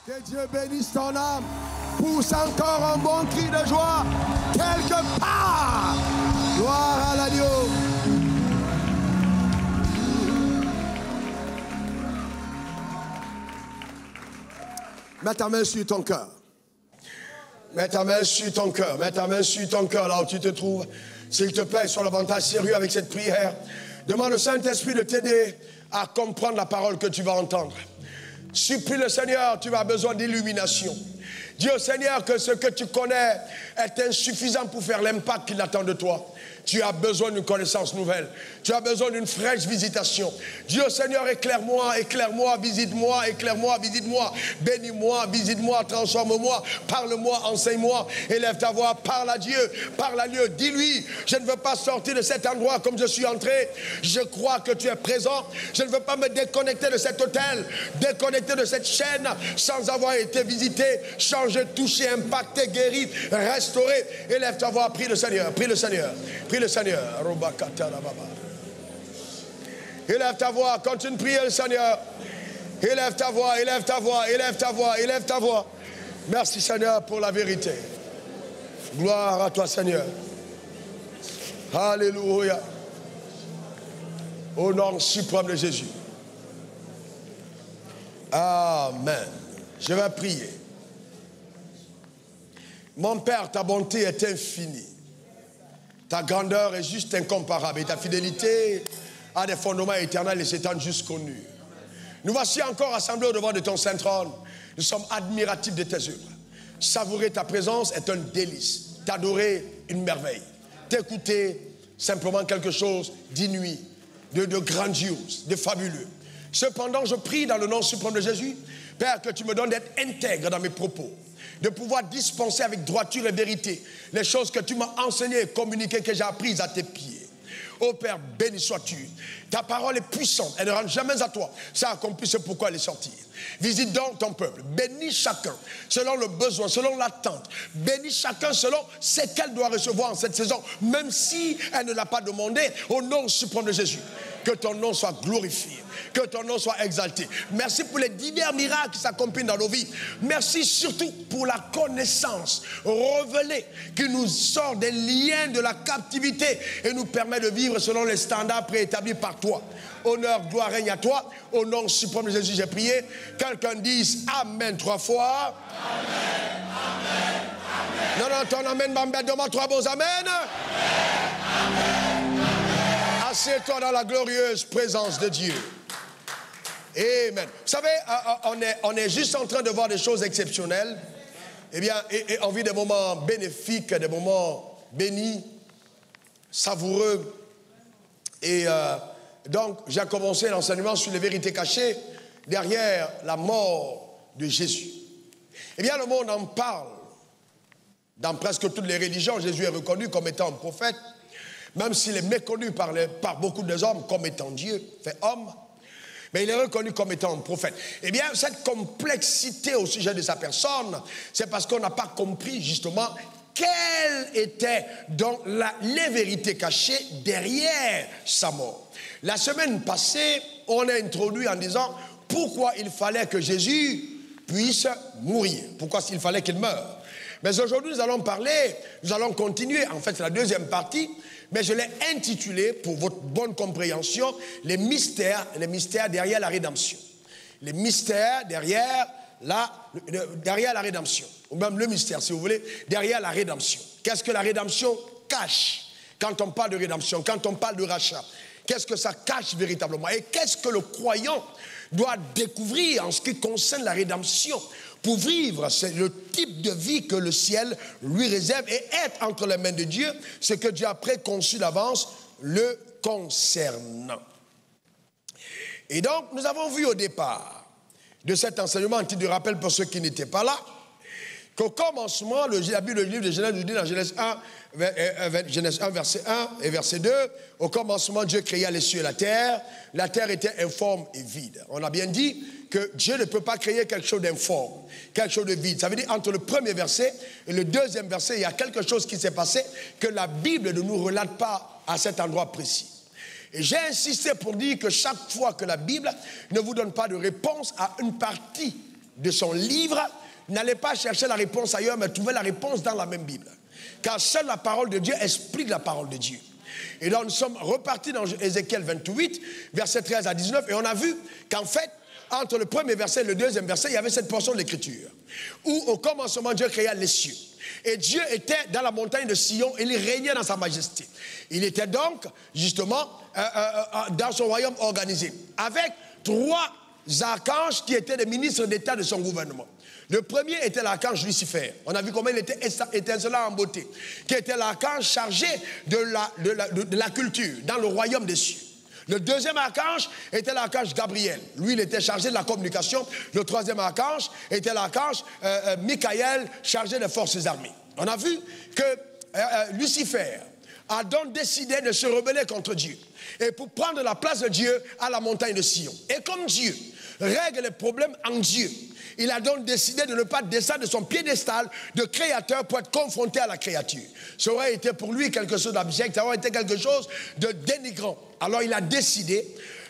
Que Dieu bénisse ton âme. Pousse encore un bon cri de joie quelque part. Gloire à l'agneau. Mets ta main sur ton cœur. Mets ta main sur ton cœur. Mets ta main sur ton cœur là où tu te trouves. S'il te plaît, sois davantage sérieux avec cette prière. Demande au Saint-Esprit de t'aider à comprendre la parole que tu vas entendre. Supplie le Seigneur, tu as besoin d'illumination. Dis au Seigneur que ce que tu connais est insuffisant pour faire l'impact qu'il attend de toi. Tu as besoin d'une connaissance nouvelle. Tu as besoin d'une fraîche visitation. Dis au Seigneur, éclaire-moi, éclaire-moi, visite-moi, éclaire-moi, visite-moi. Bénis-moi, visite-moi, transforme-moi, parle-moi, enseigne-moi. Élève ta voix, parle à Dieu, parle à Dieu. Dis-lui, je ne veux pas sortir de cet endroit comme je suis entré. Je crois que tu es présent. Je ne veux pas me déconnecter de cet hôtel, déconnecter de cette chaîne sans avoir été visité, changé, touché, impacté, guéri, restauré. Élève ta voix, prie le Seigneur, prie le Seigneur. Prie le Seigneur. Élève ta voix, continue de prier le Seigneur. Élève ta voix, élève ta voix, élève ta voix, élève ta voix. Merci Seigneur pour la vérité. Gloire à toi Seigneur. Alléluia. Au nom suprême de Jésus. Amen. Je vais prier. Mon Père, ta bonté est infinie. Ta grandeur est juste incomparable et ta fidélité a des fondements éternels et s'étend jusqu'aux nues. Nous voici encore rassemblés au devant de ton Saint-Trône. Nous sommes admiratifs de tes œuvres. Savourer ta présence est un délice. T'adorer, une merveille. T'écouter, simplement quelque chose d'inouï, de grandiose, de fabuleux. Cependant, je prie dans le nom suprême de Jésus, Père, que tu me donnes d'être intègre dans mes propos, de pouvoir dispenser avec droiture et vérité les choses que tu m'as enseignées et communiquées, que j'ai apprises à tes pieds. Ô Père, béni sois-tu. Ta parole est puissante, elle ne rentre jamais à toi. Ça accomplit ce pourquoi elle est sortie. Visite donc ton peuple, bénis chacun selon le besoin, selon l'attente. Bénis chacun selon ce qu'elle doit recevoir en cette saison, même si elle ne l'a pas demandé, au nom suprême de Jésus. Que ton nom soit glorifié, que ton nom soit exalté. Merci pour les divers miracles qui s'accomplissent dans nos vies. Merci surtout pour la connaissance révélée qui nous sort des liens de la captivité et nous permet de vivre selon les standards préétablis par toi. Honneur, gloire, règne à toi. Au nom suprême de Jésus, j'ai prié. Quelqu'un dise Amen 3 fois. Amen, amen, amen. Non, non, ton amen m'embête. Demande 3 beaux amen. Amen, amen. Assieds-toi dans la glorieuse présence de Dieu. Amen. Vous savez, on est juste en train de voir des choses exceptionnelles. Eh bien, et on vit des moments bénéfiques, des moments bénis, savoureux. Et donc, j'ai commencé l'enseignement sur les vérités cachées derrière la mort de Jésus. Eh bien, le monde en parle. Dans presque toutes les religions, Jésus est reconnu comme étant un prophète. Même s'il est méconnu par beaucoup des hommes comme étant Dieu, fait homme, mais il est reconnu comme étant un prophète. Eh bien, cette complexité au sujet de sa personne, c'est parce qu'on n'a pas compris justement quelles étaient donc les vérités cachées derrière sa mort. La semaine passée, on a introduit en disant pourquoi il fallait que Jésus puisse mourir, pourquoi il fallait qu'il meure. Mais aujourd'hui, nous allons continuer, en fait c'est la deuxième partie, mais je l'ai intitulé, pour votre bonne compréhension, les mystères derrière la rédemption. Les mystères derrière la rédemption. Ou même le mystère, si vous voulez, derrière la rédemption. Qu'est-ce que la rédemption cache quand on parle de rédemption, quand on parle de rachat? Qu'est-ce que ça cache véritablement? Et qu'est-ce que le croyant doit découvrir en ce qui concerne la rédemption pour vivre le type de vie que le ciel lui réserve et être entre les mains de Dieu, ce que Dieu a préconçu d'avance le concernant. Et donc, nous avons vu au départ de cet enseignement, un titre de rappel pour ceux qui n'étaient pas là, qu'au commencement, le livre de Genèse nous dit dans Genèse 1, verset 1 et verset 2, au commencement, Dieu créa les cieux et la terre était informe et vide. On a bien dit que Dieu ne peut pas créer quelque chose d'informe, quelque chose de vide. Ça veut dire entre le premier verset et le deuxième verset, il y a quelque chose qui s'est passé que la Bible ne nous relate pas à cet endroit précis. Et j'ai insisté pour dire que chaque fois que la Bible ne vous donne pas de réponse à une partie de son livre, n'allait pas chercher la réponse ailleurs, mais trouvait la réponse dans la même Bible. Car seule la parole de Dieu explique la parole de Dieu. Et là, nous sommes repartis dans Ézéchiel 28, versets 13 à 19, et on a vu qu'en fait, entre le premier verset et le deuxième verset, il y avait cette portion de l'Écriture, où au commencement, Dieu créa les cieux. Et Dieu était dans la montagne de Sion, et il régnait dans sa majesté. Il était donc, justement, dans son royaume organisé, avec 3 archanges qui étaient des ministres d'État de son gouvernement. Le premier était l'archange Lucifer. On a vu comment il était étincelant en beauté, qui était l'archange chargé de la culture dans le royaume des cieux. Le deuxième archange était l'archange Gabriel. Lui, il était chargé de la communication. Le troisième archange était l'archange Michael, chargé des forces armées. On a vu que Lucifer a donc décidé de se rebeller contre Dieu et pour prendre la place de Dieu à la montagne de Sion. Et comme Dieu règle les problèmes en Dieu, il a donc décidé de ne pas descendre de son piédestal de créateur pour être confronté à la créature. Ça aurait été pour lui quelque chose d'abject, ça aurait été quelque chose de dénigrant. Alors il a décidé,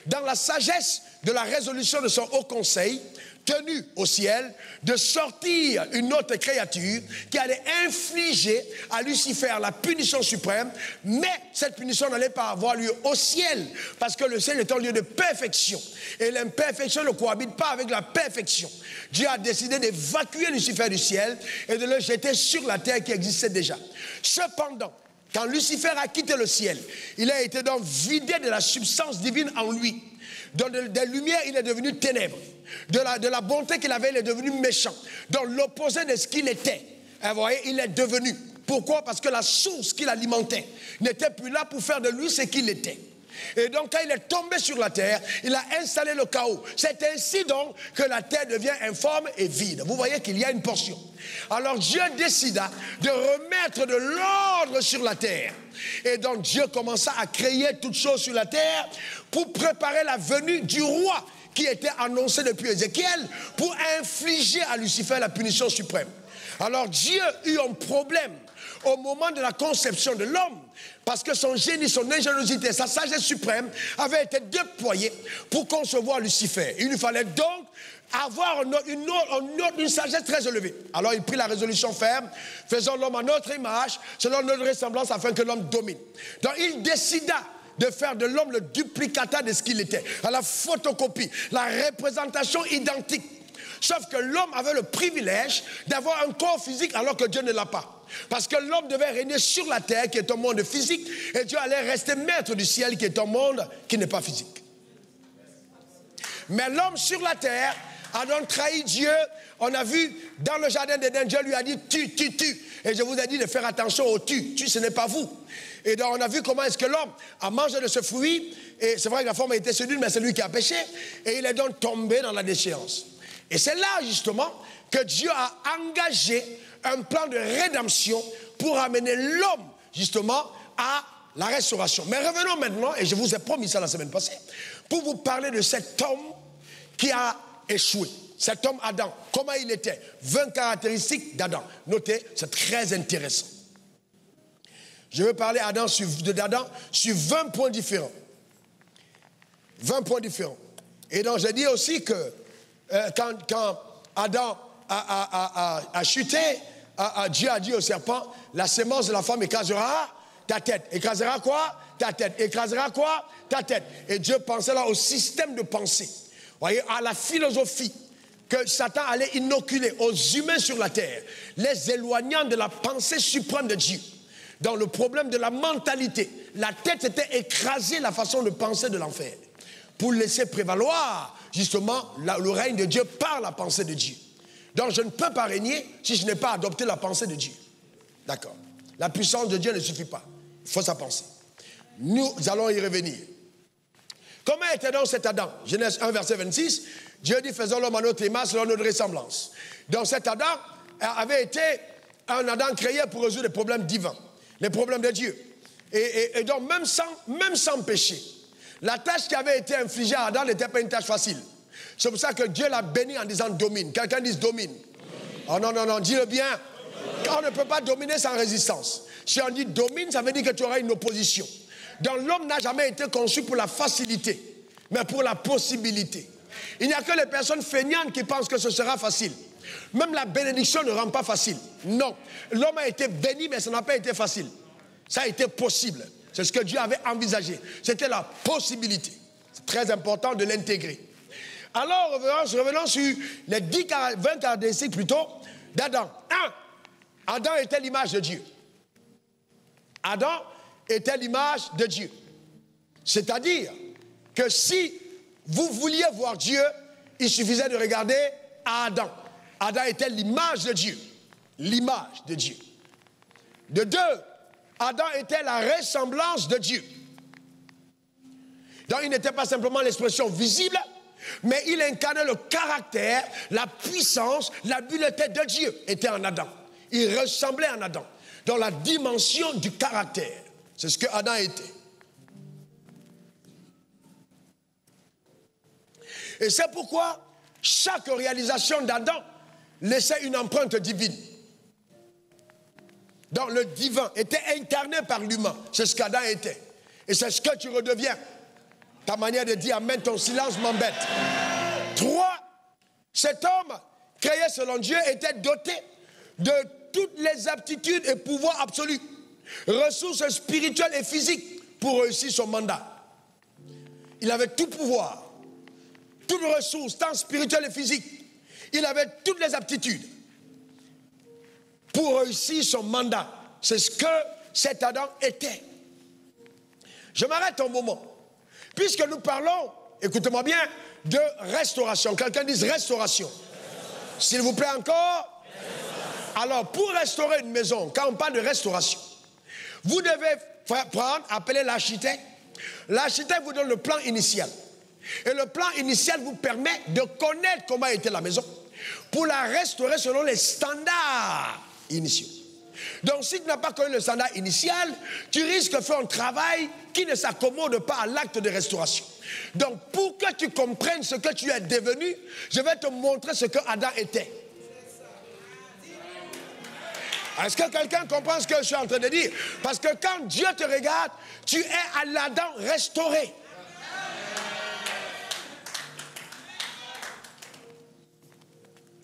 dans la sagesse de la résolution de son haut conseil, tenu au ciel, de sortir une autre créature qui allait infliger à Lucifer la punition suprême, mais cette punition n'allait pas avoir lieu au ciel, parce que le ciel est un lieu de perfection, et l'imperfection ne cohabite pas avec la perfection. Dieu a décidé d'évacuer Lucifer du ciel et de le jeter sur la terre qui existait déjà. Cependant, quand Lucifer a quitté le ciel, il a été donc vidé de la substance divine en lui. Dans des lumières, il est devenu ténèbres. De la bonté qu'il avait, il est devenu méchant. Dans l'opposé de ce qu'il était, vous voyez, il est devenu. Pourquoi? Parce que la source qu'il alimentait n'était plus là pour faire de lui ce qu'il était. Et donc, quand il est tombé sur la terre, il a installé le chaos. C'est ainsi donc que la terre devient informe et vide. Vous voyez qu'il y a une portion. Alors Dieu décida de remettre de l'ordre sur la terre. Et donc Dieu commença à créer toutes choses sur la terre pour préparer la venue du roi qui était annoncé depuis Ézéchiel pour infliger à Lucifer la punition suprême. Alors Dieu eut un problème au moment de la conception de l'homme, parce que son génie, son ingéniosité, sa sagesse suprême avaient été déployés pour concevoir Lucifer. Il lui fallait donc avoir une sagesse très élevée. Alors il prit la résolution ferme, faisons l'homme à notre image, selon notre ressemblance, afin que l'homme domine. Donc il décida de faire de l'homme le duplicata de ce qu'il était, à la photocopie, la représentation identique. Sauf que l'homme avait le privilège d'avoir un corps physique alors que Dieu ne l'a pas. Parce que l'homme devait régner sur la terre qui est un monde physique et Dieu allait rester maître du ciel qui est un monde qui n'est pas physique. Mais l'homme sur la terre a donc trahi Dieu. On a vu dans le jardin d'Éden, Dieu lui a dit tu. Et je vous ai dit de faire attention au tu, ce n'est pas vous. Et donc on a vu comment est-ce que l'homme a mangé de ce fruit. Et c'est vrai que la femme a été séduite, mais c'est lui qui a péché. Et il est donc tombé dans la déchéance. Et c'est là justement que Dieu a engagé un plan de rédemption pour amener l'homme justement à la restauration. Mais revenons maintenant, et je vous ai promis ça la semaine passée, pour vous parler de cet homme qui a échoué. Cet homme Adam, comment il était? 20 caractéristiques d'Adam. Notez, c'est très intéressant. Je veux parler d'Adam sur 20 points différents. 20 points différents. Et donc j'ai dit aussi que quand Adam a chuté, Dieu a dit au serpent, la sémence de la femme écrasera ta tête. Écrasera quoi? Ta tête. Écrasera quoi? Ta tête. Et Dieu pensait là au système de pensée. Vous voyez, à la philosophie que Satan allait inoculer aux humains sur la terre, les éloignant de la pensée suprême de Dieu. Dans le problème de la mentalité, la tête était écrasée, la façon de penser de l'enfer, pour laisser prévaloir justement le règne de Dieu par la pensée de Dieu. Donc je ne peux pas régner si je n'ai pas adopté la pensée de Dieu. D'accord. La puissance de Dieu ne suffit pas. Il faut sa pensée. Nous allons y revenir. Comment était donc cet Adam? Genèse 1, verset 26. Dieu dit, faisons l'homme à notre image, selon notre ressemblance. Donc cet Adam avait été un Adam créé pour résoudre les problèmes divins, les problèmes de Dieu. Et donc même sans péché, la tâche qui avait été infligée à Adam n'était pas une tâche facile. C'est pour ça que Dieu l'a béni en disant domine. Quelqu'un dise domine. Oh non, dis-le bien. On ne peut pas dominer sans résistance. Si on dit domine, ça veut dire que tu auras une opposition. Donc l'homme n'a jamais été conçu pour la facilité, mais pour la possibilité. Il n'y a que les personnes feignantes qui pensent que ce sera facile. Même la bénédiction ne rend pas facile. Non. L'homme a été béni, mais ça n'a pas été facile. Ça a été possible. C'est ce que Dieu avait envisagé. C'était la possibilité. C'est très important de l'intégrer. Alors, revenons sur les 20 caractéristiques plutôt d'Adam. 1. Adam était l'image de Dieu. Adam était l'image de Dieu. C'est-à-dire que si vous vouliez voir Dieu, il suffisait de regarder Adam. Adam était l'image de Dieu. L'image de Dieu. De 2, Adam était la ressemblance de Dieu. Donc il n'était pas simplement l'expression visible, mais il incarnait le caractère, la puissance, l'habileté de Dieu était en Adam. Il ressemblait en Adam, dans la dimension du caractère. C'est ce que Adam était. Et c'est pourquoi chaque réalisation d'Adam laissait une empreinte divine. Donc le divin était incarné par l'humain. C'est ce qu'Adam était. Et c'est ce que tu redeviens. Ta manière de dire amen, ton silence m'embête. 3. Cet homme, créé selon Dieu, était doté de toutes les aptitudes et pouvoirs absolus, ressources spirituelles et physiques pour réussir son mandat. Il avait tout pouvoir, toutes ressources, tant spirituelles et physiques. Il avait toutes les aptitudes pour réussir son mandat. C'est ce que cet Adam était. Je m'arrête un moment. Puisque nous parlons, écoutez-moi bien, de restauration. Quelqu'un dise restauration. S'il vous plaît encore. Alors, pour restaurer une maison, quand on parle de restauration, vous devez prendre, appeler l'architecte. L'architecte vous donne le plan initial. Et le plan initial vous permet de connaître comment était la maison pour la restaurer selon les standards initiaux. Donc, si tu n'as pas connu le standard initial, tu risques de faire un travail qui ne s'accommode pas à l'acte de restauration. Donc, pour que tu comprennes ce que tu es devenu, je vais te montrer ce que Adam était. Est-ce que quelqu'un comprend ce que je suis en train de dire? Parce que quand Dieu te regarde, tu es à l'Adam restauré.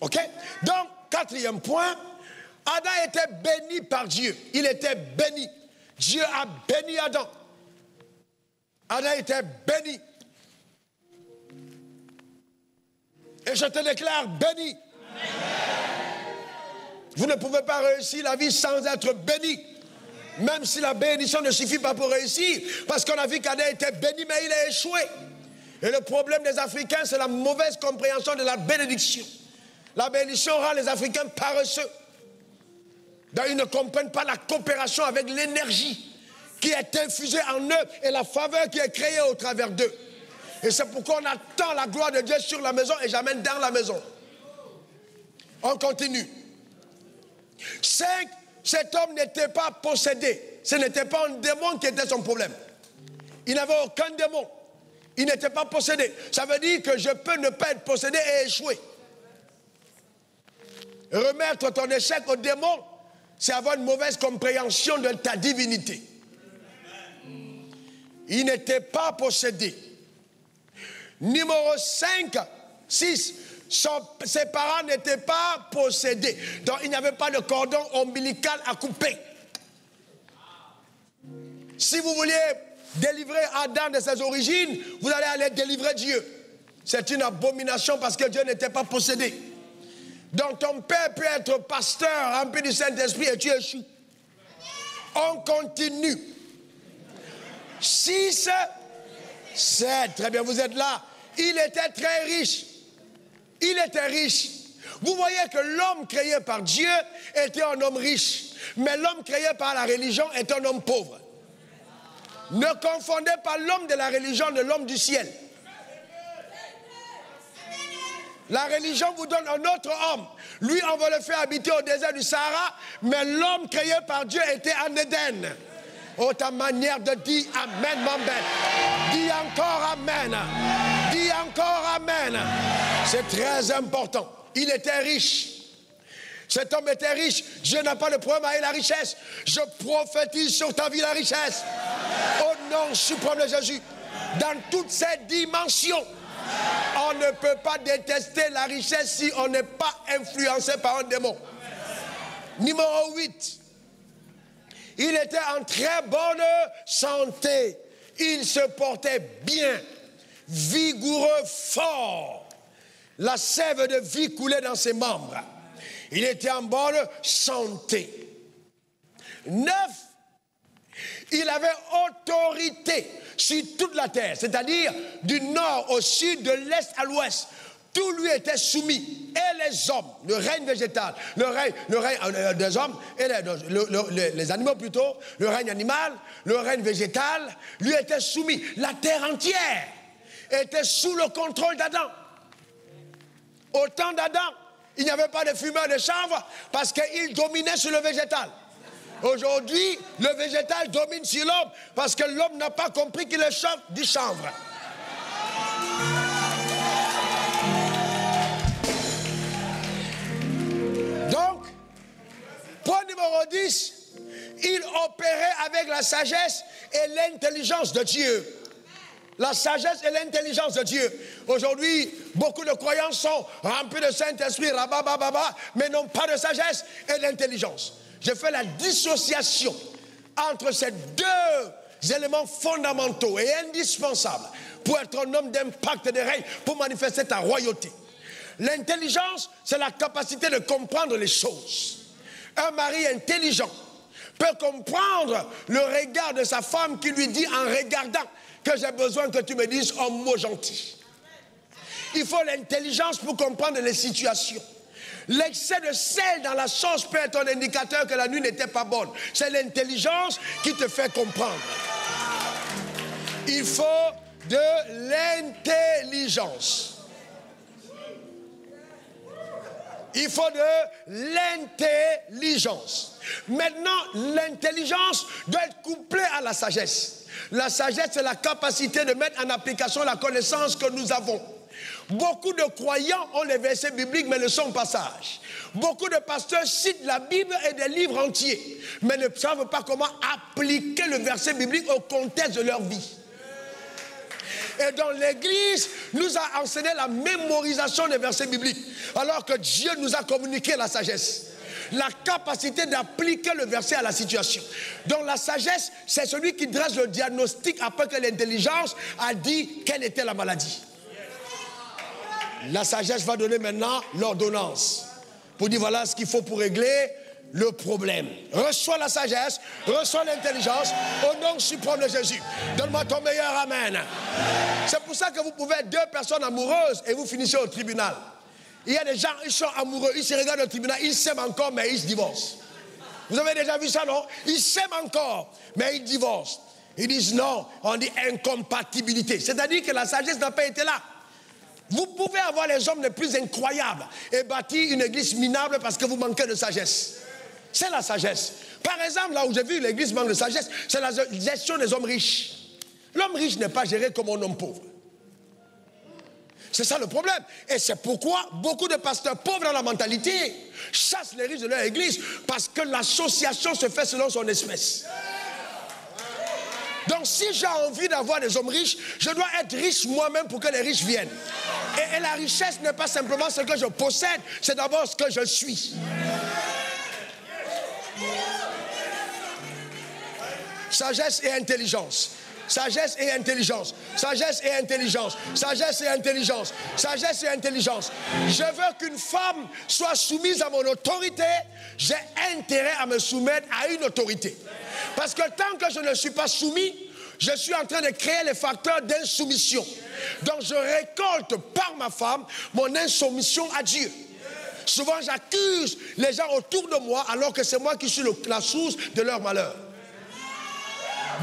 OK? Donc, 4e point, Adam était béni par Dieu. Il était béni. Dieu a béni Adam. Adam était béni. Et je te déclare béni. Vous ne pouvez pas réussir la vie sans être béni. Même si la bénédiction ne suffit pas pour réussir. Parce qu'on a vu qu'Adam était béni, mais il a échoué. Et le problème des Africains, c'est la mauvaise compréhension de la bénédiction. La bénédiction rend les Africains paresseux. Donc ils ne comprennent pas la coopération avec l'énergie qui est infusée en eux et la faveur qui est créée au travers d'eux. Et c'est pourquoi on attend la gloire de Dieu sur la maison et jamais dans la maison. On continue. 5. Cet homme n'était pas possédé. Ce n'était pas un démon qui était son problème. Il n'avait aucun démon. Il n'était pas possédé. Ça veut dire que je peux ne pas être possédé et échouer. Remettre ton échec au démon, c'est avoir une mauvaise compréhension de ta divinité. Il n'était pas possédé. Numéro 6, ses parents n'étaient pas possédés. Donc il n'y avait pas de cordon ombilical à couper. Si vous vouliez délivrer Adam de ses origines, vous allez aller délivrer Dieu. C'est une abomination parce que Dieu n'était pas possédé. Donc ton père peut être pasteur, rempli du Saint-Esprit et tu échoues. On continue. 6, 7, très bien, vous êtes là. Il était très riche. Il était riche. Vous voyez que l'homme créé par Dieu était un homme riche. Mais l'homme créé par la religion est un homme pauvre. Ne confondez pas l'homme de la religion de l'homme du ciel. La religion vous donne un autre homme. Lui, on va le faire habiter au désert du Sahara, mais l'homme créé par Dieu était en Éden. Oh, ta manière de dire amen m'embête. Dis encore amen. Dis encore amen. C'est très important. Il était riche. Cet homme était riche. Dieu n'a pas de problème avec la richesse. Je prophétise sur ta vie la richesse. Au nom suprême de Jésus. Dans toutes ses dimensions. On ne peut pas détester la richesse si on n'est pas influencé par un démon. Numéro 8. Il était en très bonne santé. Il se portait bien, vigoureux, fort. La sève de vie coulait dans ses membres. Il était en bonne santé. 9. Il avait autorité sur toute la terre, c'est-à-dire du nord au sud, de l'est à l'ouest. Tout lui était soumis. Et les hommes, le règne végétal, le règne des hommes, et les animaux plutôt, le règne animal, le règne végétal, lui était soumis. La terre entière était sous le contrôle d'Adam. Au temps d'Adam, il n'y avait pas de fumeur de chanvre parce qu'il dominait sur le végétal. Aujourd'hui, le végétal domine sur l'homme parce que l'homme n'a pas compris qu'il est du chanvre. Donc, point numéro 10, il opérait avec la sagesse et l'intelligence de Dieu. La sagesse et l'intelligence de Dieu. Aujourd'hui, beaucoup de croyants sont remplis de Saint-Esprit, mais n'ont pas de sagesse et d'intelligence. Je fais la dissociation entre ces deux éléments fondamentaux et indispensables pour être un homme d'impact et de règne, pour manifester ta royauté. L'intelligence, c'est la capacité de comprendre les choses. Un mari intelligent peut comprendre le regard de sa femme qui lui dit en regardant que j'ai besoin que tu me dises un mot gentil. Il faut l'intelligence pour comprendre les situations. L'excès de sel dans la sauce peut être un indicateur que la nuit n'était pas bonne. C'est l'intelligence qui te fait comprendre. Il faut de l'intelligence. Il faut de l'intelligence. Maintenant, l'intelligence doit être couplée à la sagesse. La sagesse, c'est la capacité de mettre en application la connaissance que nous avons. Beaucoup de croyants ont les versets bibliques, mais ne sont pas sages. Beaucoup de pasteurs citent la Bible et des livres entiers, mais ne savent pas comment appliquer le verset biblique au contexte de leur vie. Et dans l'Église, nous a enseigné la mémorisation des versets bibliques, alors que Dieu nous a communiqué la sagesse. La capacité d'appliquer le verset à la situation. Donc la sagesse, c'est celui qui dresse le diagnostic après que l'intelligence a dit quelle était la maladie. La sagesse va donner maintenant l'ordonnance pour dire voilà ce qu'il faut pour régler le problème. Reçois la sagesse, reçois l'intelligence au nom suprême de Jésus. Donne-moi ton meilleur amen. C'est pour ça que vous pouvez être deux personnes amoureuses et vous finissez au tribunal. Il y a des gens, ils sont amoureux, ils se regardent au tribunal, ils s'aiment encore, mais ils se divorcent. Vous avez déjà vu ça, non? Ils s'aiment encore, mais ils divorcent. Ils disent non, on dit incompatibilité. C'est-à-dire que la sagesse n'a pas été là. Vous pouvez avoir les hommes les plus incroyables et bâtir une église minable parce que vous manquez de sagesse. C'est la sagesse. Par exemple, là où j'ai vu l'église manque de sagesse, c'est la gestion des hommes riches. L'homme riche n'est pas géré comme un homme pauvre. C'est ça le problème. Et c'est pourquoi beaucoup de pasteurs pauvres dans la mentalité chassent les riches de leur église, parce que l'association se fait selon son espèce. Donc si j'ai envie d'avoir des hommes riches, je dois être riche moi-même pour que les riches viennent. Et la richesse n'est pas simplement ce que je possède, c'est d'abord ce que je suis. Sagesse et intelligence. Sagesse et intelligence. Sagesse et intelligence. Sagesse et intelligence. Sagesse et intelligence. Je veux qu'une femme soit soumise à mon autorité. J'ai intérêt à me soumettre à une autorité. Parce que tant que je ne suis pas soumis, je suis en train de créer les facteurs d'insoumission. Donc je récolte par ma femme mon insoumission à Dieu. Souvent j'accuse les gens autour de moi alors que c'est moi qui suis la source de leur malheur.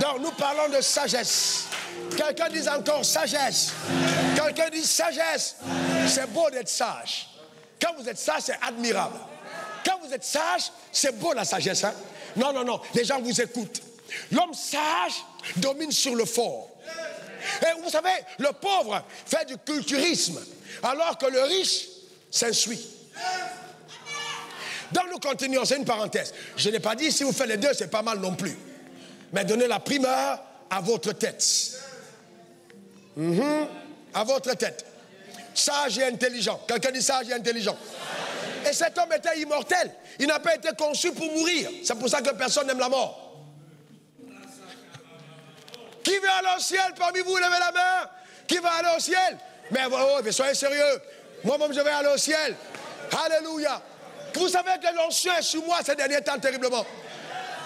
Donc nous parlons de sagesse. Quelqu'un dit encore sagesse. Quelqu'un dit sagesse. C'est beau d'être sage. Quand vous êtes sage, c'est admirable. Quand vous êtes sage, c'est beau la sagesse. Hein? Non, non, non. Les gens vous écoutent. L'homme sage domine sur le fort. Et vous savez, le pauvre fait du culturisme, alors que le riche s'insuit. Donc nous continuons, c'est une parenthèse. Je n'ai pas dit si vous faites les deux, c'est pas mal non plus. Mais donnez la primeur à votre tête. À votre tête. Sage et intelligent. Quelqu'un dit sage et intelligent. Et cet homme était immortel. Il n'a pas été conçu pour mourir. C'est pour ça que personne n'aime la mort. Qui veut aller au ciel parmi vous? Levez la main. Qui va aller au ciel? Mais soyez sérieux. Moi-même, je vais aller au ciel. Alléluia. Vous savez que l'onction est sur moi ces derniers temps terriblement.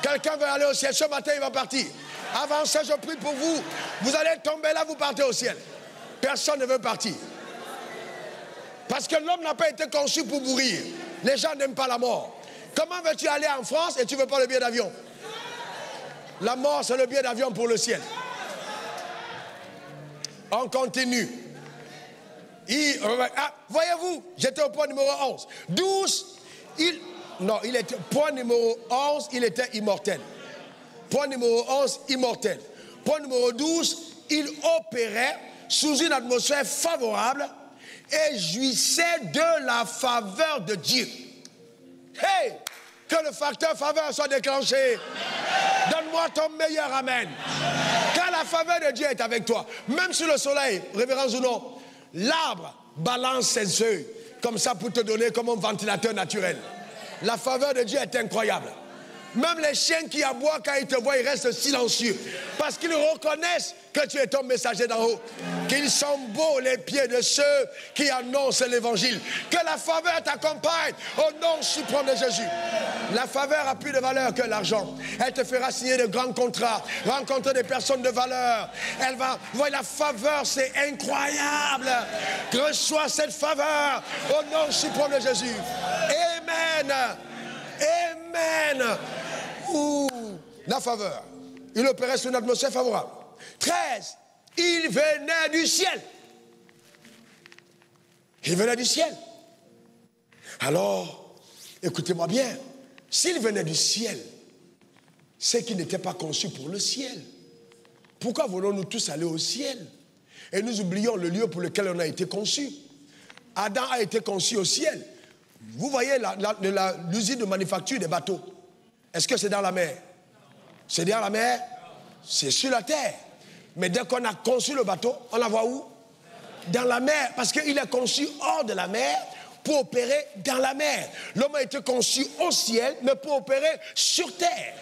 Quelqu'un veut aller au ciel. Ce matin, il va partir. Avant ça, je prie pour vous. Vous allez tomber là, vous partez au ciel. Personne ne veut partir. Parce que l'homme n'a pas été conçu pour mourir. Les gens n'aiment pas la mort. Comment veux-tu aller en France et tu ne veux pas le billet d'avion? La mort, c'est le billet d'avion pour le ciel. On continue. Voyez-vous, j'étais au point numéro 11. 12, point numéro 11, il était immortel. Point numéro 11, immortel. Point numéro 12, il opérait sous une atmosphère favorable et jouissait de la faveur de Dieu. Hey! Que le facteur faveur soit déclenché. Donne-moi ton meilleur amen. Quand la faveur de Dieu est avec toi, même sur le soleil, révérence ou non, l'arbre balance ses œufs comme ça pour te donner comme un ventilateur naturel. La faveur de Dieu est incroyable. Même les chiens qui aboient quand ils te voient, ils restent silencieux. Parce qu'ils reconnaissent que tu es ton messager d'en haut. Qu'ils sont beaux les pieds de ceux qui annoncent l'évangile. Que la faveur t'accompagne au nom suprême de Jésus. La faveur a plus de valeur que l'argent. Elle te fera signer de grands contrats, rencontrer des personnes de valeur. Elle va, voyez, la faveur, c'est incroyable. Reçois cette faveur au nom suprême de Jésus. Amen. Amen. La faveur. Il opérait sur une atmosphère favorable. 13. Il venait du ciel. Il venait du ciel. Alors, écoutez-moi bien. S'il venait du ciel, c'est qu'il n'était pas conçu pour le ciel. Pourquoi voulons-nous tous aller au ciel? Et nous oublions le lieu pour lequel on a été conçu. Adam a été conçu au ciel. Vous voyez l'usine de manufacture des bateaux. Est-ce que c'est dans la mer? C'est dans la mer? C'est sur la terre. Mais dès qu'on a conçu le bateau, on la voit où? Dans la mer. Parce qu'il est conçu hors de la mer pour opérer dans la mer. L'homme a été conçu au ciel, mais pour opérer sur terre.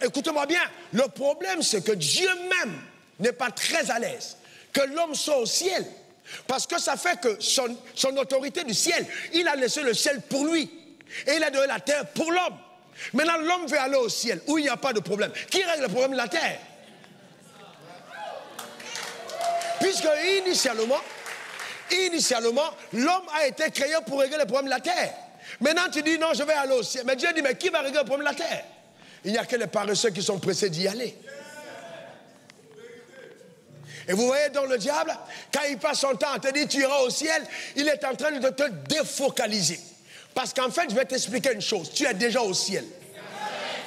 Écoutez-moi bien, le problème c'est que Dieu même n'est pas très à l'aise que l'homme soit au ciel. Parce que ça fait que son autorité du ciel, il a laissé le ciel pour lui. Et il a donné la terre pour l'homme. Maintenant, l'homme veut aller au ciel, où il n'y a pas de problème. Qui règle le problème de la terre? Puisque initialement, l'homme a été créé pour régler le problème de la terre. Maintenant, tu dis, non, je vais aller au ciel. Mais Dieu dit, mais qui va régler le problème de la terre? Il n'y a que les paresseux qui sont pressés d'y aller. Et vous voyez donc le diable, quand il passe son temps à te dire tu iras au ciel, il est en train de te défocaliser. Parce qu'en fait, je vais t'expliquer une chose. Tu es déjà au ciel.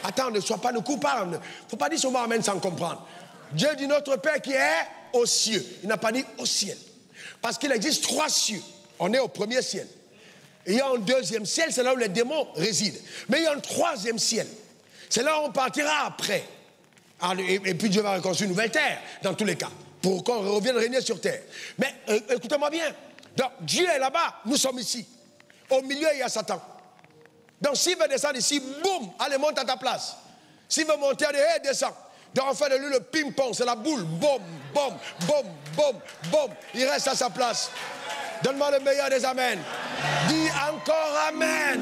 Attends, ne sois pas le coupable. Il ne faut pas dire souvent amen sans comprendre. Dieu dit notre Père qui est aux cieux. Il n'a pas dit au ciel. Parce qu'il existe 3 cieux. On est au premier ciel. Et il y a un deuxième ciel, c'est là où les démons résident. Mais il y a un 3e ciel. C'est là où on partira après. Et puis Dieu va reconstruire une nouvelle terre, dans tous les cas. Pour qu'on revienne régner sur terre. Mais écoutez-moi bien. Donc, Dieu est là-bas, nous sommes ici. Au milieu, il y a Satan. Donc, s'il veut descendre ici, boum, allez, monte à ta place. S'il veut monter, allez, descend. Donc, on fait de lui le ping-pong, c'est la boule. Boum, boum, boum, boum, boum. Il reste à sa place. Donne-moi le meilleur des amens. Dis encore amen.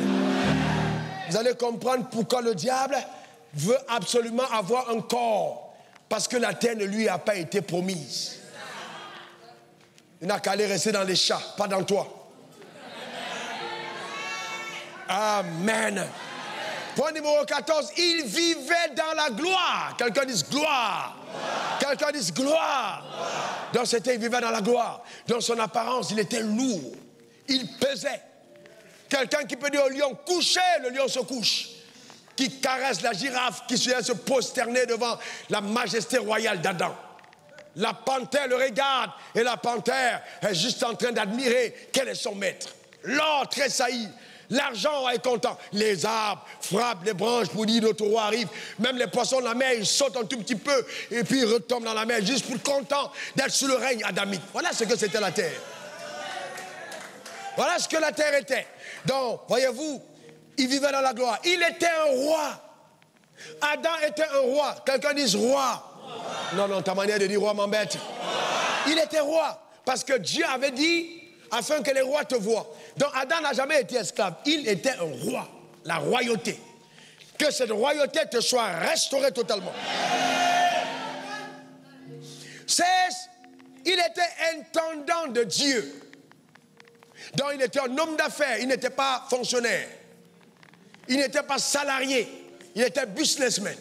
Vous allez comprendre pourquoi le diable veut absolument avoir un corps. Parce que la terre ne lui a pas été promise. Il n'a qu'à aller rester dans les chats, pas dans toi. Amen. Point numéro 14, il vivait dans la gloire. Quelqu'un dit gloire. Quelqu'un dit gloire. Donc il vivait dans la gloire. Dans son apparence, il était lourd. Il pesait. Quelqu'un qui peut dire au lion, couchez, le lion se couche. Qui caresse la girafe, qui vient se prosterner devant la majesté royale d'Adam. La panthère le regarde et la panthère est juste en train d'admirer quel est son maître. L'or tressaillit, l'argent est content. Les arbres frappent les branches pour dire notre roi arrive. Même les poissons de la mer, ils sautent un tout petit peu et puis ils retombent dans la mer juste pour content d'être sous le règne adamique. Voilà ce que c'était la terre. Voilà ce que la terre était. Donc, voyez-vous, il vivait dans la gloire. Il était un roi. Adam était un roi. Quelqu'un dise roi. Non, non, ta manière de dire roi m'embête. Il était roi. Parce que Dieu avait dit, afin que les rois te voient. Donc Adam n'a jamais été esclave. Il était un roi. La royauté. Que cette royauté te soit restaurée totalement. 16. Il était intendant de Dieu. Donc il était un homme d'affaires. Il n'était pas fonctionnaire. Il n'était pas salarié. Il était businessman.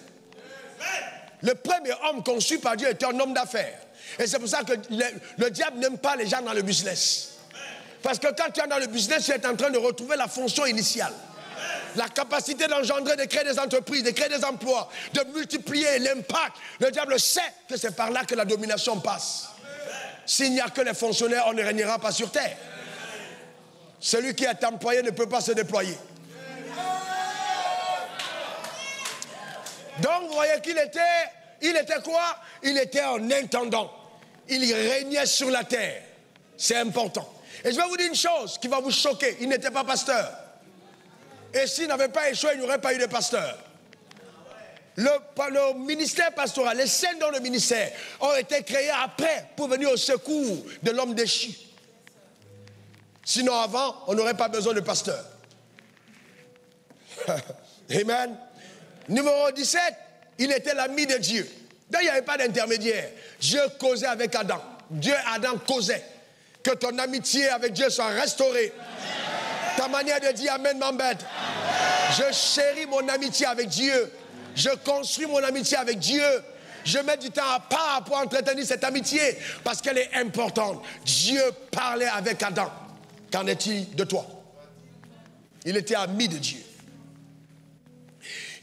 Le premier homme conçu par Dieu était un homme d'affaires. Et c'est pour ça que le diable n'aime pas les gens dans le business. Parce que quand tu es dans le business, tu es en train de retrouver la fonction initiale. La capacité d'engendrer, de créer des entreprises, de créer des emplois, de multiplier l'impact. Le diable sait que c'est par là que la domination passe. S'il n'y a que les fonctionnaires, on ne régnera pas sur terre. Celui qui est employé ne peut pas se déployer. Donc vous voyez qu'il était quoi? Il était un intendant. Il régnait sur la terre. C'est important. Et je vais vous dire une chose qui va vous choquer. Il n'était pas pasteur. Et s'il n'avait pas échoué, il n'y aurait pas eu de pasteur. Le ministère pastoral, les scènes dans le ministère ont été créées après pour venir au secours de l'homme déchu. Sinon avant, on n'aurait pas besoin de pasteur. Amen. Numéro 17, il était l'ami de Dieu. Donc il n'y avait pas d'intermédiaire. Dieu causait avec Adam. Dieu et Adam causaient. Que ton amitié avec Dieu soit restaurée. Amen. Ta manière de dire Amen m'embête. Je chéris mon amitié avec Dieu. Je construis mon amitié avec Dieu. Je mets du temps à part pour entretenir cette amitié parce qu'elle est importante. Dieu parlait avec Adam. Qu'en est-il de toi? Il était ami de Dieu.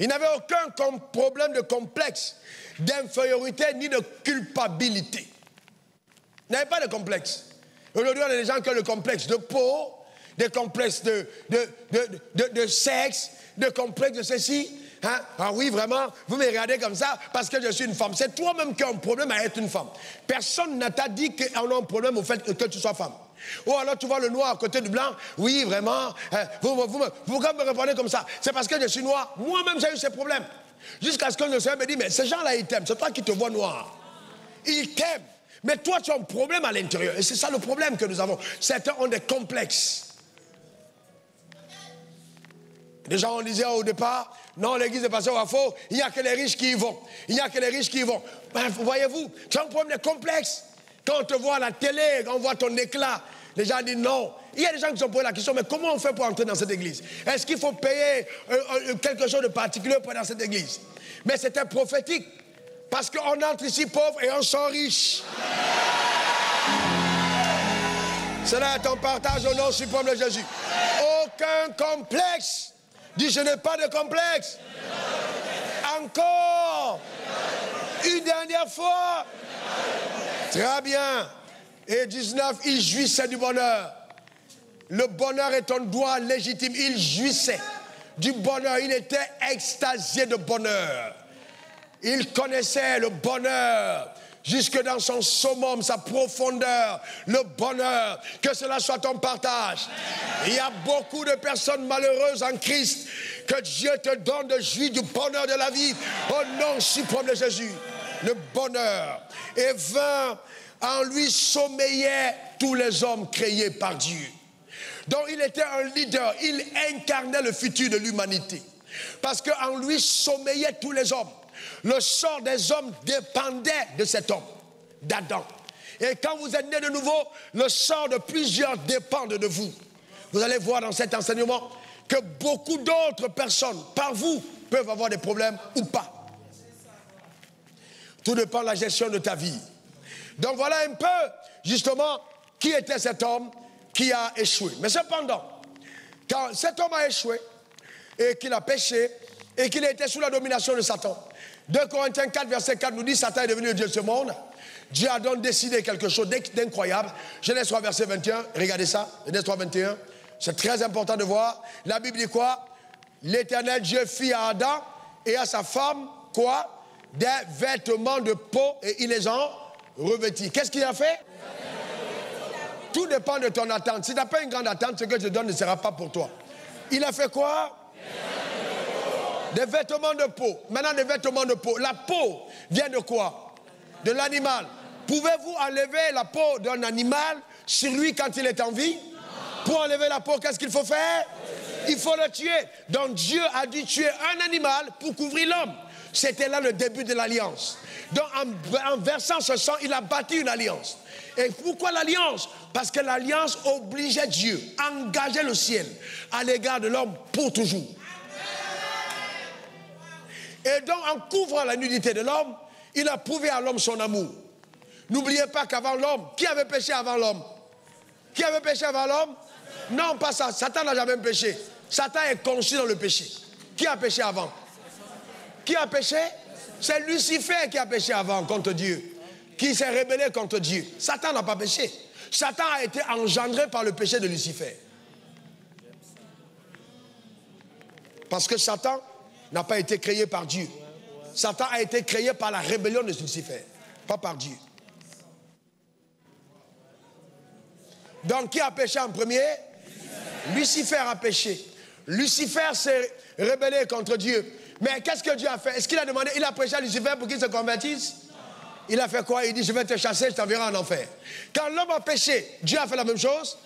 Il n'avait aucun problème de complexe, d'infériorité ni de culpabilité. Il n'avait pas de complexe. Aujourd'hui, on a des gens qui ont le complexe de peau, des complexes de sexe, des complexes de ceci. Hein? Ah oui, vraiment, vous me regardez comme ça parce que je suis une femme. C'est toi-même qui as un problème à être une femme. Personne ne t'a dit qu'on a un problème au fait que tu sois femme. Ou alors tu vois le noir à côté du blanc. Oui, vraiment. Pourquoi me répondez comme ça? C'est parce que je suis noir. Moi-même, j'ai eu ces problèmes. Jusqu'à ce que le Seigneur me dise, mais ces gens-là, ils t'aiment. C'est toi qui te vois noir. Ils t'aiment. Mais toi, tu as un problème à l'intérieur. Et c'est ça le problème que nous avons. Certains ont des complexes. Les gens, on disait au départ, non, l'église est passée au faux. Il n'y a que les riches qui y vont. Il n'y a que les riches qui y vont. Ben, voyez-vous, tu as un problème de complexe. Quand on te voit à la télé, quand on voit ton éclat, les gens disent non. Il y a des gens qui se sont posé la question, mais comment on fait pour entrer dans cette église? Est-ce qu'il faut payer quelque chose de particulier pour aller dans cette église? Mais c'était prophétique. Parce qu'on entre ici pauvre et on sort riche. Cela est un partage au nom suprême de Jésus. Aucun complexe. Dis, je n'ai pas de complexe. Encore. Une dernière fois. Très bien. Et 19, il jouissait du bonheur. Le bonheur est un droit légitime. Il jouissait du bonheur. Il était extasié de bonheur. Il connaissait le bonheur jusque dans son summum, sa profondeur, le bonheur. Que cela soit ton partage. Il y a beaucoup de personnes malheureuses en Christ. Que Dieu te donne de jouir du bonheur de la vie. Au nom suprême de Jésus. Le bonheur. Et 20, en lui sommeillaient tous les hommes créés par Dieu. Donc il était un leader. Il incarnait le futur de l'humanité. Parce qu'en lui sommeillaient tous les hommes. Le sort des hommes dépendait de cet homme, d'Adam. Et quand vous êtes né de nouveau, le sort de plusieurs dépend de vous. Vous allez voir dans cet enseignement que beaucoup d'autres personnes, par vous, peuvent avoir des problèmes ou pas. Tout dépend de la gestion de ta vie. Donc voilà un peu, justement, qui était cet homme qui a échoué. Mais cependant, quand cet homme a échoué et qu'il a péché et qu'il a été sous la domination de Satan, 2 Corinthiens 4, verset 4 nous dit, Satan est devenu le Dieu de ce monde. Dieu a donc décidé quelque chose d'incroyable. Genèse 3, verset 21, regardez ça, Genèse 3, 21. C'est très important de voir. La Bible dit quoi? L'Éternel Dieu fit à Adam et à sa femme, quoi? Des vêtements de peau et il les en revêtit. Qu'est-ce qu'il a fait? Tout dépend de ton attente. Si tu n'as pas une grande attente, ce que je donne ne sera pas pour toi. Il a fait quoi? Des vêtements de peau. Maintenant, des vêtements de peau. La peau vient de quoi? De l'animal. Pouvez-vous enlever la peau d'un animal sur lui quand il est en vie? Pour enlever la peau, qu'est-ce qu'il faut faire? Il faut le tuer. Donc Dieu a dû tuer un animal pour couvrir l'homme. C'était là le début de l'alliance. Donc en versant ce sang, il a bâti une alliance. Et pourquoi l'alliance? Parce que l'alliance obligeait Dieu, engageait le ciel à l'égard de l'homme pour toujours. Et donc en couvrant la nudité de l'homme, il a prouvé à l'homme son amour. N'oubliez pas qu'avant l'homme, qui avait péché avant l'homme? Qui avait péché avant l'homme? Non, pas ça. Satan n'a jamais péché. Satan est conçu dans le péché. Qui a péché avant? Qui a péché? C'est Lucifer qui a péché avant contre Dieu. Qui s'est rébellé contre Dieu. Satan n'a pas péché. Satan a été engendré par le péché de Lucifer. Parce que Satan n'a pas été créé par Dieu. Satan a été créé par la rébellion de Lucifer, pas par Dieu. Donc qui a péché en premier? Lucifer a péché. Lucifer s'est rébellé contre Dieu. Mais qu'est-ce que Dieu a fait? Est-ce qu'il a demandé, il a prêché à Lucifer pour qu'il se convertisse? Il a fait quoi? Il dit, je vais te chasser, je t'enverrai en enfer. Quand l'homme a péché, Dieu a fait la même chose?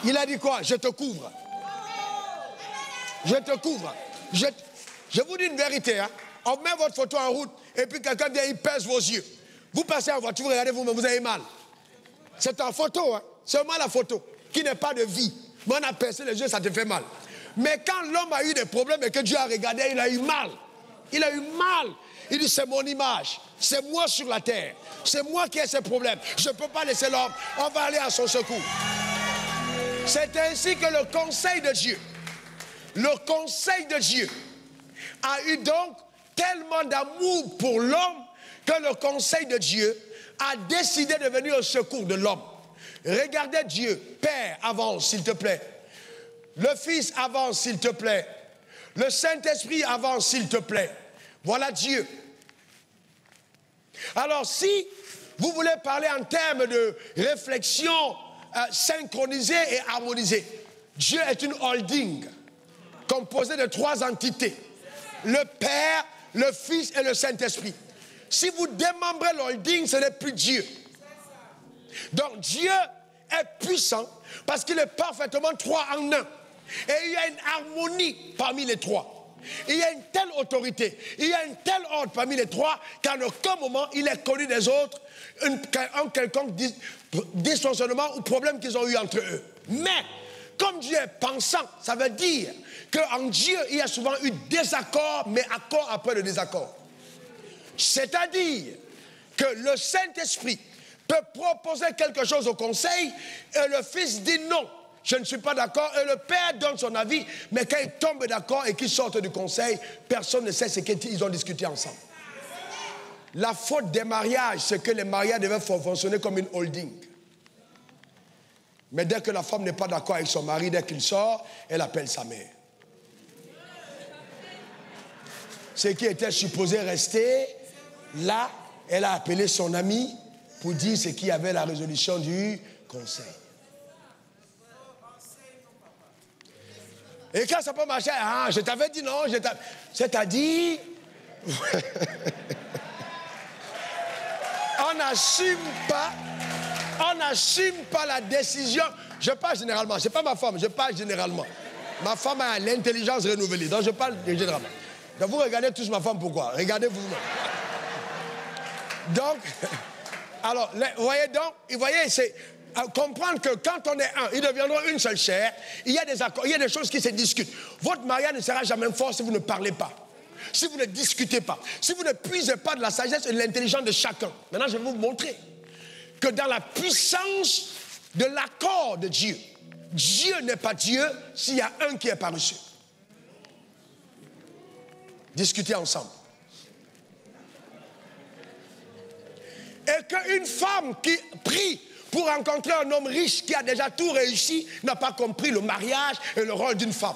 Il a dit quoi? Je te couvre. Je te couvre. Je vous dis une vérité, hein? On met votre photo en route et puis quelqu'un vient, il pèse vos yeux. Vous passez en voiture, vous regardez vous-même, vous avez mal. C'est en photo, hein? Seulement la photo, qui n'est pas de vie. Mais on a percé les yeux, ça te fait mal. Mais quand l'homme a eu des problèmes et que Dieu a regardé, il a eu mal. Il a eu mal. Il dit, c'est mon image. C'est moi sur la terre. C'est moi qui ai ces problèmes. Je ne peux pas laisser l'homme. On va aller à son secours. C'est ainsi que le conseil de Dieu, a eu donc tellement d'amour pour l'homme que le conseil de Dieu a décidé de venir au secours de l'homme. Regardez Dieu. Père, avance, s'il te plaît. Le Fils, avance, s'il te plaît. Le Saint-Esprit, avance, s'il te plaît. Voilà Dieu. Alors, si vous voulez parler en termes de réflexion synchronisée et harmonisée, Dieu est une holding composée de 3 entités. Le Père, le Fils et le Saint-Esprit. Si vous démembrez l'holding, ce n'est plus Dieu. Donc Dieu est puissant parce qu'il est parfaitement 3 en 1. Et il y a une harmonie parmi les 3. Il y a une telle autorité, il y a un tel ordre parmi les 3 qu'à aucun moment il est connu des autres un quelconque dysfonctionnement ou problème qu'ils ont eu entre eux. Mais comme Dieu est pensant, ça veut dire qu'en Dieu il y a souvent eu désaccord, mais accord après le désaccord. C'est-à-dire que le Saint-Esprit peut proposer quelque chose au conseil et le Fils dit non, je ne suis pas d'accord, et le Père donne son avis, mais quand ils tombent d'accord et qu'ils sortent du conseil, personne ne sait ce qu'ils ont discuté ensemble. La faute des mariages, c'est que les mariages devaient fonctionner comme une holding. Mais dès que la femme n'est pas d'accord avec son mari, dès qu'il sort, elle appelle sa mère. Ce qui était supposé rester là, elle a appelé son ami pour dire ce qu'il y avait la résolution du conseil. Et quand ça peut marcher, ah, je t'avais dit non, c'est-à-dire, on n'assume pas la décision. Je parle généralement, c'est pas ma femme, je parle généralement. Ma femme a l'intelligence renouvelée, donc je parle généralement. Donc vous regardez tous ma femme, pourquoi? Regardez vous-même. Donc, alors, vous voyez, c'est comprendre que quand on est un, ils deviendront une seule chair. Il y a des accords, il y a des choses qui se discutent. Votre mariage ne sera jamais fort si vous ne parlez pas, si vous ne discutez pas, si vous ne puisez pas de la sagesse et de l'intelligence de chacun. Maintenant, je vais vous montrer que dans la puissance de l'accord de Dieu, Dieu n'est pas Dieu s'il y a un qui est paresseux. Discutez ensemble. Et qu'une femme qui prie pour rencontrer un homme riche qui a déjà tout réussi n'a pas compris le mariage et le rôle d'une femme.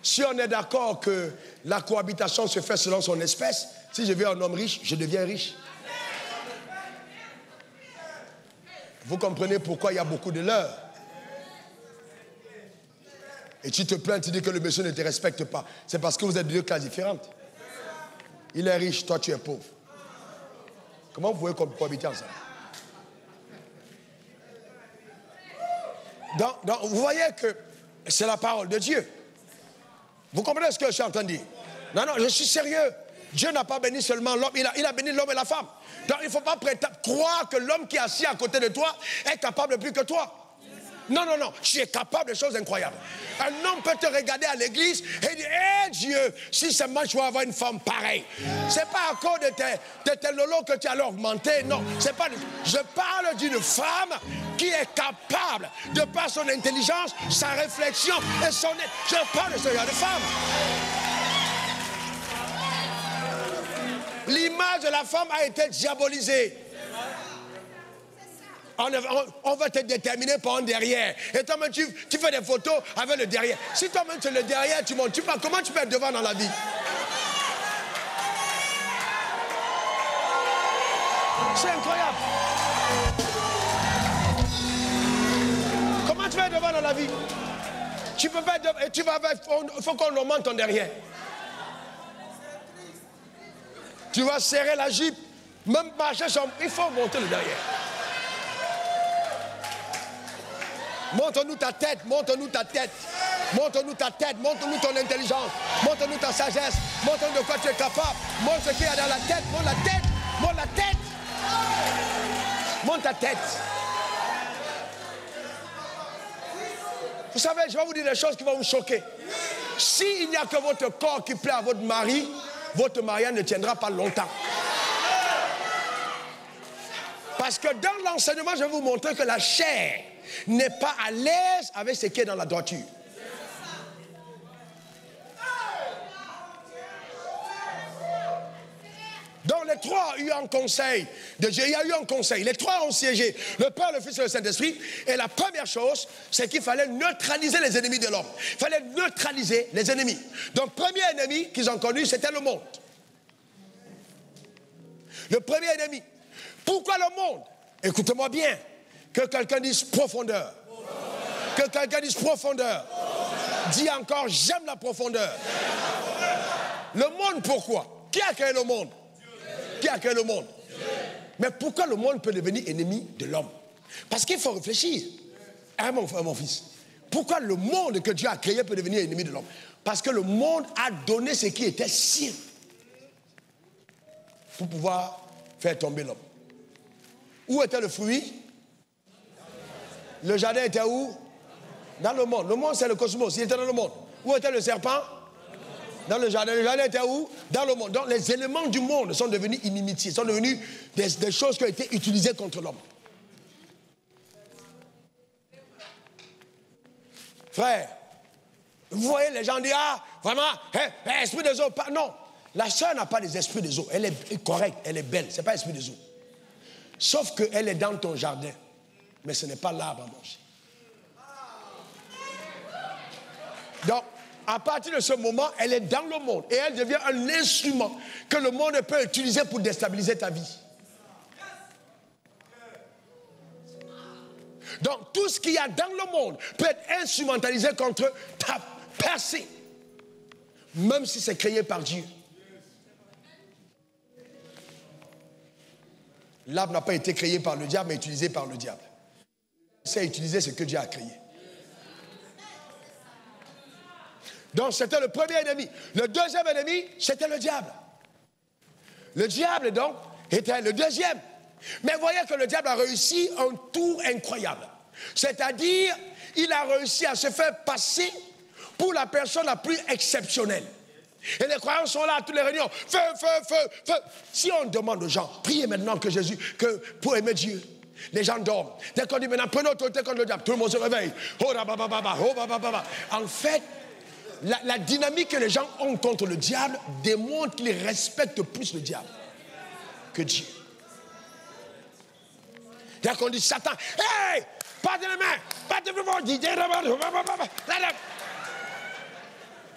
Si on est d'accord que la cohabitation se fait selon son espèce, si je veux un homme riche, je deviens riche. Vous comprenez pourquoi il y a beaucoup de leurres. Et tu te plains, tu dis que le monsieur ne te respecte pas. C'est parce que vous êtes de deux classes différentes. Il est riche, toi tu es pauvre. Comment vous pouvez cohabiter ensemble? Donc, vous voyez que c'est la parole de Dieu. Vous comprenez ce que je suis en train de dire? Non, je suis sérieux. Dieu n'a pas béni seulement l'homme, il a béni l'homme et la femme. Donc il ne faut pas croire que l'homme qui est assis à côté de toi est capable de plus que toi. Non, tu es capable de choses incroyables. Un homme peut te regarder à l'église et dire, hé Dieu, si seulement je vais avoir une femme pareille. Ce n'est pas à cause de tes lolos que tu allais augmenter, non. Je parle d'une femme qui est capable, de par son intelligence, sa réflexion et son... Je parle de ce genre de femme. L'image de la femme a été diabolisée. On va te déterminer par un derrière. Et toi-même, tu fais des photos avec le derrière. Si toi-même, tu es le derrière, tu montes. Comment tu peux être devant dans la vie? C'est incroyable. Comment tu vas être devant dans la vie? Tu peux pas être devant. Il faut qu'on augmente ton derrière. Tu vas serrer la jupe. Même marcher, il faut monter le derrière. Montre-nous ta tête, montre-nous ta tête. Montre-nous ta tête, montre-nous ton intelligence. Montre-nous ta sagesse. Montre-nous de quoi tu es capable. Montre ce qu'il y a dans la tête. Montre la tête. Montre la tête. Montre ta tête. Vous savez, je vais vous dire des choses qui vont vous choquer. S'il n'y a que votre corps qui plaît à votre mari, votre mariage ne tiendra pas longtemps. Parce que dans l'enseignement, je vais vous montrer que la chair n'est pas à l'aise avec ce qui est dans la droiture. Donc les trois ont eu un conseil de Dieu. Il y a eu un conseil. Les trois ont siégé. Le Père, le Fils et le Saint-Esprit. Et la première chose, c'est qu'il fallait neutraliser les ennemis de l'homme. Il fallait neutraliser les ennemis. Donc le premier ennemi qu'ils ont connu, c'était le monde. Le premier ennemi. Pourquoi le monde? Écoutez-moi bien. Que quelqu'un dise profondeur. Que quelqu'un dise profondeur. Dis encore, j'aime la profondeur. Le monde, pourquoi? Qui a créé le monde? Qui a créé le monde? Mais pourquoi le monde peut devenir ennemi de l'homme? Parce qu'il faut réfléchir. Hein, mon fils? Pourquoi le monde que Dieu a créé peut devenir ennemi de l'homme? Parce que le monde a donné ce qui était sien pour pouvoir faire tomber l'homme. Où était le fruit? Le jardin était où? Dans le monde. Le monde, c'est le cosmos. Il était dans le monde. Où était le serpent? Dans le jardin. Le jardin était où? Dans le monde. Donc les éléments du monde sont devenus inimitiés, sont devenus des choses qui ont été utilisées contre l'homme. Frère, vous voyez, les gens disent, ah, vraiment, esprit des eaux. Non, la sœur n'a pas des esprits des eaux. Elle est correcte, elle est belle. Ce n'est pas esprit des eaux. Sauf qu'elle est dans ton jardin. Mais ce n'est pas l'arbre à manger. Donc, à partir de ce moment, elle est dans le monde. Et elle devient un instrument que le monde peut utiliser pour déstabiliser ta vie. Donc, tout ce qu'il y a dans le monde peut être instrumentalisé contre ta percée. Même si c'est créé par Dieu. L'arbre n'a pas été créé par le diable, mais utilisé par le diable. C'est utiliser ce que Dieu a créé. Donc, c'était le premier ennemi. Le deuxième ennemi, c'était le diable. Le diable, donc, était le deuxième. Mais voyez que le diable a réussi un tour incroyable. C'est-à-dire, il a réussi à se faire passer pour la personne la plus exceptionnelle. Et les croyants sont là à toutes les réunions. Feu, feu, feu, feu. Si on demande aux gens, priez maintenant que Jésus, que pour aimer Dieu, les gens dorment. Dès qu'on dit maintenant, prenez autorité contre le diable, tout le monde se réveille. Oh, en fait, la dynamique que les gens ont contre le diable démontre qu'ils respectent plus le diable que Dieu. Dès qu'on dit Satan, hey, pas de la main, pas de main,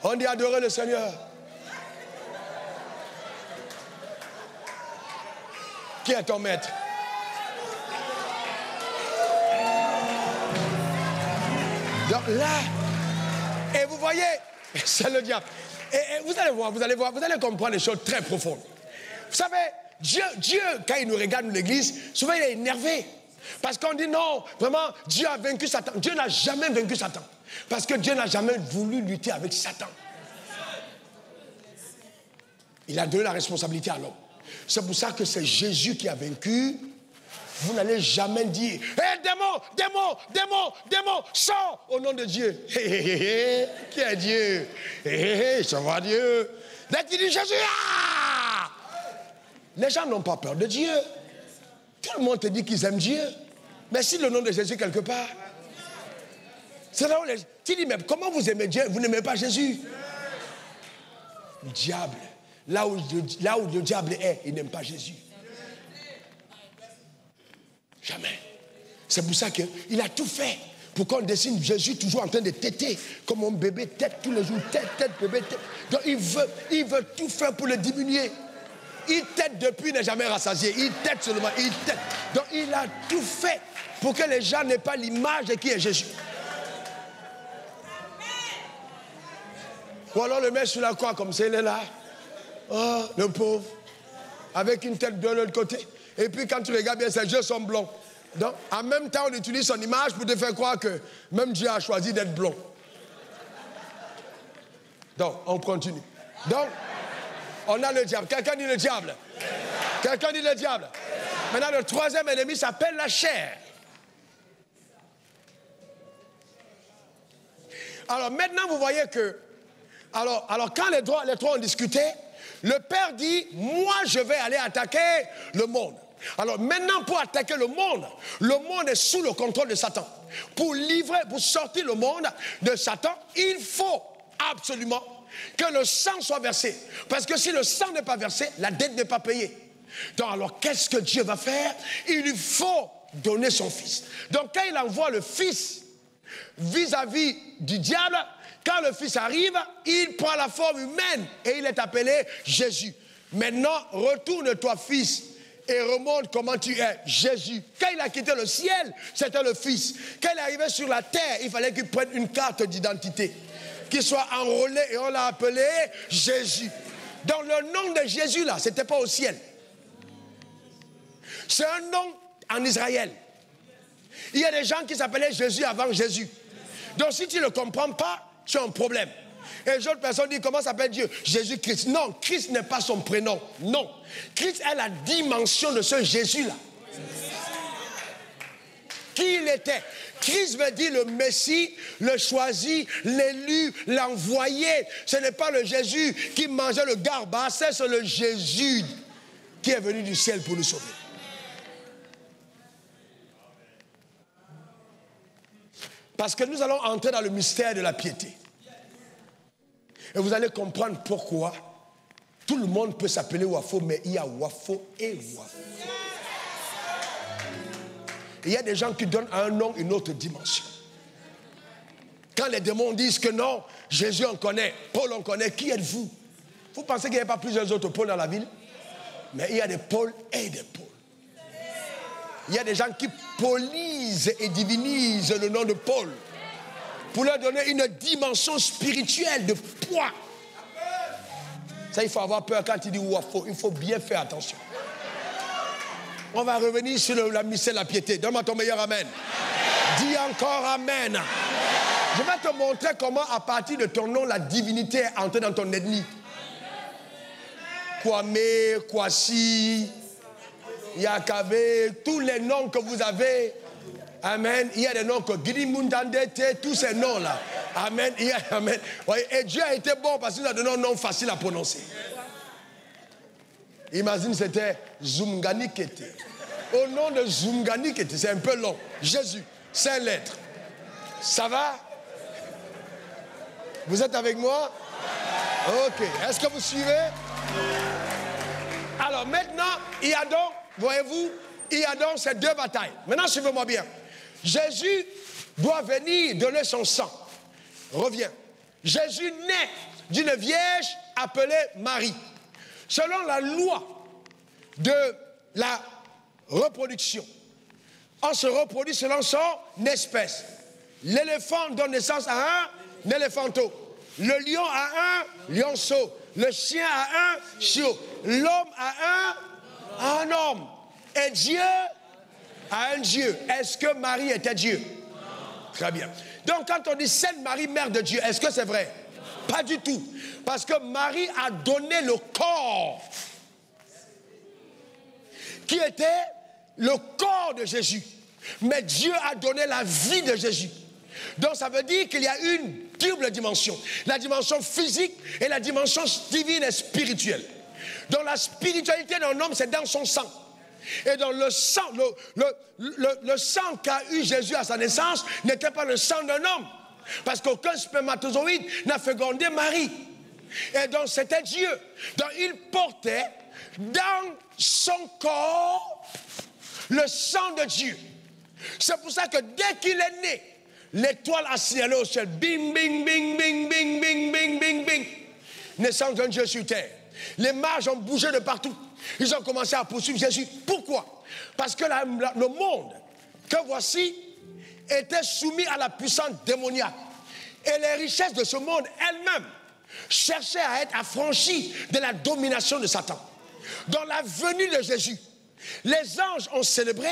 on dit adorer le Seigneur. Qui est ton maître? là. Et vous voyez, c'est le diable. Et vous allez voir, vous allez comprendre des choses très profondes. Vous savez, Dieu, quand il nous regarde, nous l'église, souvent il est énervé. Parce qu'on dit non, vraiment, Dieu a vaincu Satan. Dieu n'a jamais vaincu Satan. Parce que Dieu n'a jamais voulu lutter avec Satan. Il a donné la responsabilité à l'homme. C'est pour ça que c'est Jésus qui a vaincu. Vous n'allez jamais dire hé, démon, démon, démon, démon, sors au nom de Dieu. Hé, hé, hé, hé. Qui est Dieu? Hé, hé, ça va Dieu. Dès qu'il dit Jésus, ah! Les gens n'ont pas peur de Dieu. Tout le monde te dit qu'ils aiment Dieu. Mais si le nom de Jésus quelque part, c'est là où tu dis, mais comment vous aimez Dieu? Vous n'aimez pas Jésus? Le diable, là où le diable est, il n'aime pas Jésus. Jamais. C'est pour ça qu'il a tout fait pour qu'on dessine Jésus toujours en train de téter, comme un bébé tête tous les jours, tête, bébé, tête. Donc il veut tout faire pour le diminuer. Il tête depuis, il n'est jamais rassasié. Il tête seulement, il tête. Donc il a tout fait pour que les gens n'aient pas l'image de qui est Jésus. Ou alors le met sur la croix comme ça, il est là. Oh, le pauvre. Avec une tête de l'autre côté. Et puis quand tu regardes bien, ses yeux sont blonds. Donc en même temps, on utilise son image pour te faire croire que même Dieu a choisi d'être blond. Donc, on continue. Donc, on a le diable. Quelqu'un dit le diable. Quelqu'un dit le diable. Maintenant, le troisième ennemi s'appelle la chair. Alors maintenant, vous voyez que... Alors quand les trois ont discuté, le Père dit, moi je vais aller attaquer le monde. Alors maintenant, pour attaquer le monde est sous le contrôle de Satan. Pour sortir le monde de Satan, il faut absolument que le sang soit versé. Parce que si le sang n'est pas versé, la dette n'est pas payée. Donc alors, qu'est-ce que Dieu va faire? Il lui faut donner son fils. Donc quand il envoie le fils vis-à-vis du diable, quand le fils arrive, il prend la forme humaine et il est appelé Jésus. Maintenant, retourne-toi fils et remonte comment tu es, Jésus. Quand il a quitté le ciel, c'était le fils. Quand il est arrivé sur la terre, il fallait qu'il prenne une carte d'identité, qu'il soit enrôlé et on l'a appelé Jésus. Donc le nom de Jésus là, c'était pas au ciel. C'est un nom en Israël. Il y a des gens qui s'appelaient Jésus avant Jésus. Donc si tu ne le comprends pas, tu as un problème. Et les autres personnes disent, comment s'appelle Dieu? Jésus-Christ. Non, Christ n'est pas son prénom. Non. Christ est la dimension de ce Jésus-là. Qui il était? Christ veut dire le Messie, le choisi, l'élu, l'envoyé. Ce n'est pas le Jésus qui mangeait le garba, c'est le Jésus qui est venu du ciel pour nous sauver. Parce que nous allons entrer dans le mystère de la piété. Et vous allez comprendre pourquoi tout le monde peut s'appeler Wafo, mais il y a Wafo et Wafo. Il y a des gens qui donnent à un nom une autre dimension. Quand les démons disent que non, Jésus on connaît, Paul on connaît, qui êtes-vous? Vous pensez qu'il n'y a pas plusieurs autres Paul dans la ville? Mais il y a des Paul et des Paul. Il y a des gens qui polisent et divinisent le nom de Paul pour leur donner une dimension spirituelle de poids. Ça, il faut avoir peur quand il dit Wafo. Il faut bien faire attention. On va revenir sur la mystère de la piété. Donne-moi ton meilleur amen. Dis encore amen. Amen. Je vais te montrer comment, à partir de ton nom, la divinité est entrée dans ton ennemi. Kwame, Kwasi, Yakabe, tous les noms que vous avez. Amen. Il y a des noms que Grimundandete, tous ces noms-là. Amen. Amen. Et Dieu a été bon parce qu'il a donné un nom facile à prononcer. Imagine, c'était Zumgani Kete. Au nom de Zumgani Kete, c'est un peu long. Jésus, 5 lettres. Ça va? Vous êtes avec moi? Ok. Est-ce que vous suivez? Alors maintenant, il y a donc, voyez-vous, il y a donc ces deux batailles. Maintenant, suivez-moi bien. Jésus doit venir donner son sang. Reviens. Jésus naît d'une vierge appelée Marie. Selon la loi de la reproduction, on se reproduit selon son espèce. L'éléphant donne naissance à un éléphanteau. Le lion a un lionceau. Le chien a un chiot. L'homme a un homme. Et Dieu a un Dieu. Est-ce que Marie était Dieu? Très bien. Donc quand on dit Sainte Marie, Mère de Dieu, est-ce que c'est vrai? Pas du tout. Parce que Marie a donné le corps qui était le corps de Jésus. Mais Dieu a donné la vie de Jésus. Donc ça veut dire qu'il y a une double dimension. La dimension physique et la dimension divine et spirituelle. Donc la spiritualité d'un homme, c'est dans son sang. Et dans le sang, le sang qu'a eu Jésus à sa naissance n'était pas le sang d'un homme. Parce qu'aucun spermatozoïde n'a fécondé Marie. Et donc c'était Dieu. Donc il portait dans son corps le sang de Dieu. C'est pour ça que dès qu'il est né, l'étoile a signalé au ciel. Bing, bing, bing, bing, bing, bing, bing, bing, bing. Naissance d'un Dieu sur terre. Les mages ont bougé de partout. Ils ont commencé à poursuivre Jésus. Pourquoi? Parce que le monde que voici était soumis à la puissance démoniaque. Et les richesses de ce monde elles-mêmes cherchaient à être affranchies de la domination de Satan. Dans la venue de Jésus, les anges ont célébré,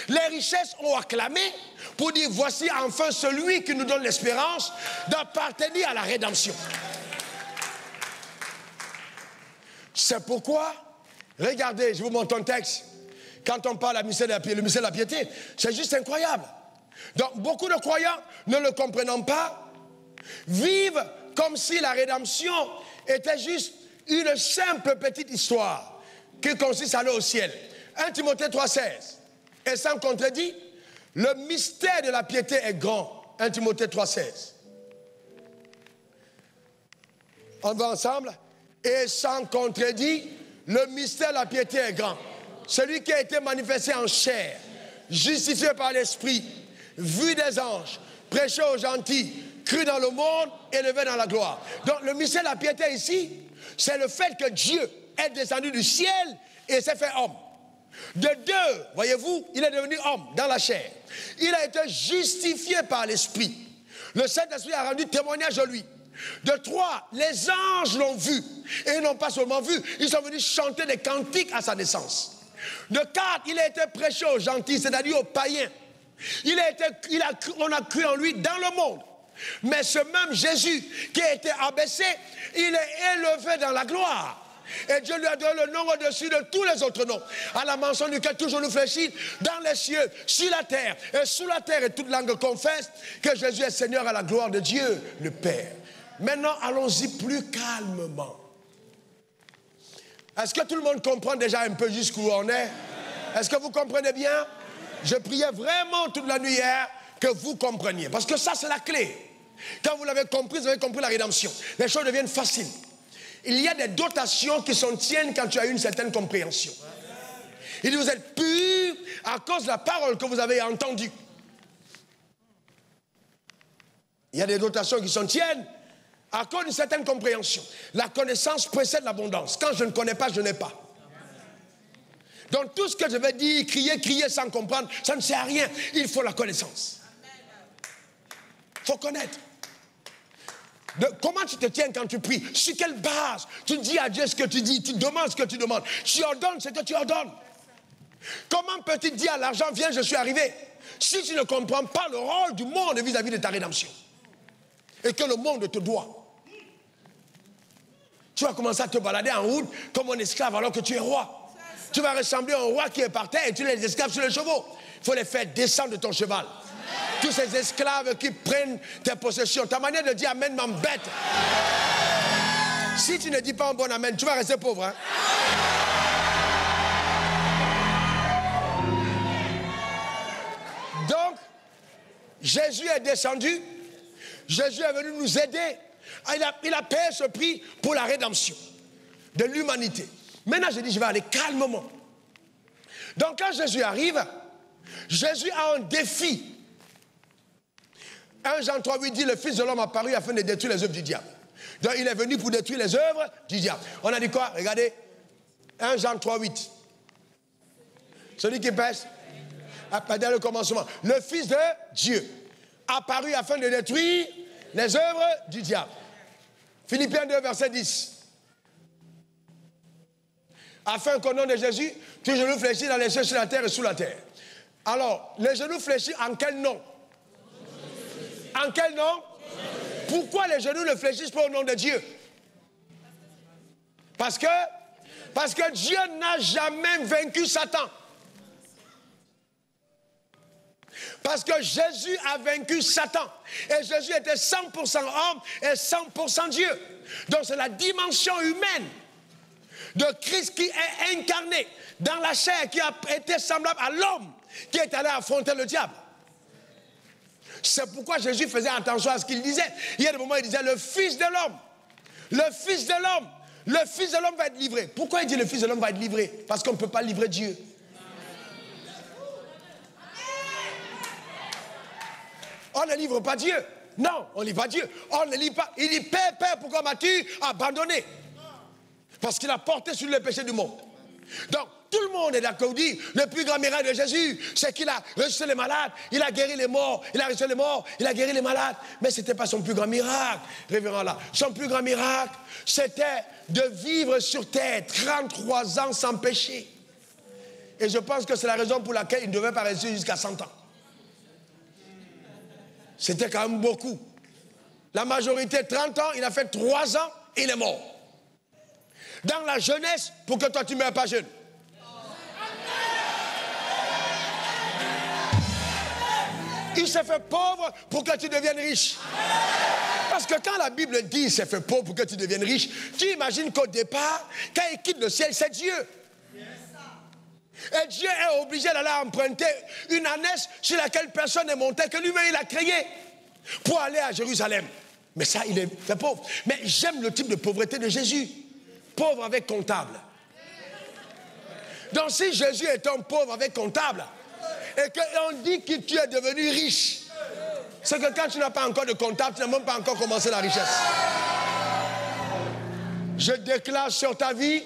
les richesses ont acclamé pour dire voici enfin celui qui nous donne l'espérance d'appartenir à la rédemption. C'est pourquoi, regardez, je vous montre un texte. Quand on parle du mystère de la piété, le mystère de la piété, c'est juste incroyable. Donc, beaucoup de croyants, ne le comprenant pas, vivent comme si la rédemption était juste une simple petite histoire qui consiste à aller au ciel. 1 Timothée 3,16. Et sans contredit, le mystère de la piété est grand. 1 Timothée 3,16. On va ensemble. Et sans contredit, le mystère de la piété est grand. Celui qui a été manifesté en chair, justifié par l'Esprit, vu des anges, prêché aux gentils, cru dans le monde, élevé dans la gloire. Donc le mystère de la piété ici, c'est le fait que Dieu est descendu du ciel et s'est fait homme. De deux, voyez-vous, il est devenu homme dans la chair. Il a été justifié par l'Esprit. Le Saint-Esprit a rendu témoignage de lui. De trois, les anges l'ont vu. Et ils n'ont pas seulement vu, ils sont venus chanter des cantiques à sa naissance. De quatre, il a été prêché aux gentils, c'est-à-dire aux païens. On a cru en lui dans le monde. Mais ce même Jésus qui a été abaissé, il est élevé dans la gloire. Et Dieu lui a donné le nom au-dessus de tous les autres noms. À la mention duquel toujours nous fléchit dans les cieux, sur la terre. Et sous la terre, et toute langue confesse que Jésus est Seigneur à la gloire de Dieu, le Père. Maintenant, allons-y plus calmement. Est-ce que tout le monde comprend déjà un peu jusqu'où on est? Est-ce que vous comprenez bien? Je priais vraiment toute la nuit hier que vous compreniez. Parce que ça, c'est la clé. Quand vous l'avez compris, vous avez compris la rédemption. Les choses deviennent faciles. Il y a des dotations qui sont tiennes quand tu as une certaine compréhension. Il dit, vous êtes purs à cause de la parole que vous avez entendue. Il y a des dotations qui sont tiennes à cause d'une certaine compréhension. La connaissance précède l'abondance. Quand je ne connais pas, je n'ai pas. Donc tout ce que je vais dire, crier sans comprendre, ça ne sert à rien. Il faut la connaissance. Il faut connaître. Comment tu te tiens quand tu pries? Sur quelle base? Tu dis à Dieu ce que tu dis, tu demandes ce que tu demandes. Tu ordonnes ce que tu ordonnes. Comment peux-tu dire à l'argent, viens, je suis arrivé? Si tu ne comprends pas le rôle du monde vis-à-vis de ta rédemption. Et que le monde te doit. Tu vas commencer à te balader en route comme un esclave alors que tu es roi. Tu vas ressembler à un roi qui est par terre et tu les esclaves sur les chevaux. Il faut les faire descendre de ton cheval. Tous ces esclaves qui prennent tes possessions. Ta manière de dire amen m'embête. Si tu ne dis pas un bon amen, tu vas rester pauvre. Hein? Donc, Jésus est descendu. Jésus est venu nous aider. Il a payé ce prix pour la rédemption de l'humanité. Maintenant, je dis, je vais aller calmement. Donc, quand Jésus arrive, Jésus a un défi. 1 Jean 3,8 dit, le Fils de l'homme a apparu afin de détruire les œuvres du diable. Donc, il est venu pour détruire les œuvres du diable. On a dit quoi? Regardez. 1 Jean 3,8. Celui qui pèse, dès le commencement. Le Fils de Dieu apparu afin de détruire les œuvres du diable. Philippiens 2, verset 10. Afin qu'au nom de Jésus, tes genoux fléchissent dans les cieux, sur la terre et sous la terre. Alors, les genoux fléchissent en quel nom? En quel nom? Pourquoi les genoux ne fléchissent pas au nom de Dieu? Parce que Dieu n'a jamais vaincu Satan. Parce que Jésus a vaincu Satan. Et Jésus était 100% homme et 100% Dieu. Donc c'est la dimension humaine de Christ qui est incarné dans la chair, qui a été semblable à l'homme qui est allé affronter le diable. C'est pourquoi Jésus faisait attention à ce qu'il disait. Il y a des moments où il disait le Fils de l'homme. Le Fils de l'homme. Le Fils de l'homme va être livré. Pourquoi il dit le Fils de l'homme va être livré? Parce qu'on ne peut pas livrer Dieu. On ne livre pas Dieu. Non, on ne livre pas Dieu. On ne livre pas. Il dit, Père, Père, pourquoi m'as-tu abandonné? Parce qu'il a porté sur le péché du monde. Donc, tout le monde est d'accord, dit, le plus grand miracle de Jésus, c'est qu'il a ressuscité les malades, il a guéri les morts, il a ressuscité les morts, il a guéri les malades. Mais ce n'était pas son plus grand miracle, révérend là. Son plus grand miracle, c'était de vivre sur terre 33 ans sans péché. Et je pense que c'est la raison pour laquelle il ne devait pas rester jusqu'à 100 ans. C'était quand même beaucoup. La majorité, 30 ans, il a fait 3 ans, il est mort. Dans la jeunesse, pour que toi tu ne meurs pas jeune. Il s'est fait pauvre pour que tu deviennes riche. Parce que quand la Bible dit il s'est fait pauvre pour que tu deviennes riche, tu imagines qu'au départ, quand il quitte le ciel, c'est Dieu. Et Dieu est obligé d'aller emprunter une ânesse sur laquelle personne n'est monté, que lui-même il a créé, pour aller à Jérusalem. Mais ça, il est fait pauvre. Mais j'aime le type de pauvreté de Jésus. Pauvre avec comptable. Donc si Jésus est un pauvre avec comptable, et qu'on dit que tu es devenu riche, c'est que quand tu n'as pas encore de comptable, tu n'as même pas encore commencé la richesse. Je déclare sur ta vie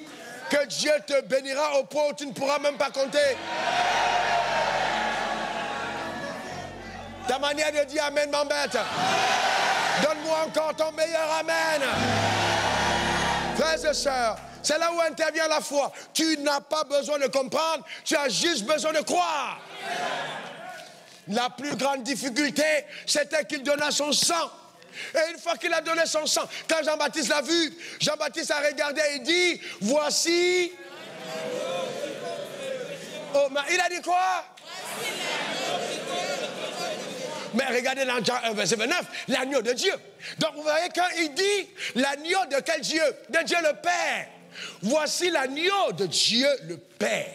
que Dieu te bénira au point où tu ne pourras même pas compter. Ta manière de dire amen m'embête. Donne-moi encore ton meilleur amen. Frères et sœurs, c'est là où intervient la foi. Tu n'as pas besoin de comprendre, tu as juste besoin de croire. La plus grande difficulté, c'était qu'il donna son sang. Et une fois qu'il a donné son sang, quand Jean-Baptiste l'a vu, Jean-Baptiste a regardé et dit, voici... Oh, mais il a dit quoi? Mais regardez dans Jean 1, verset 29, l'agneau de Dieu. Donc vous voyez quand il dit l'agneau de quel Dieu? De Dieu le Père. Voici l'agneau de Dieu le Père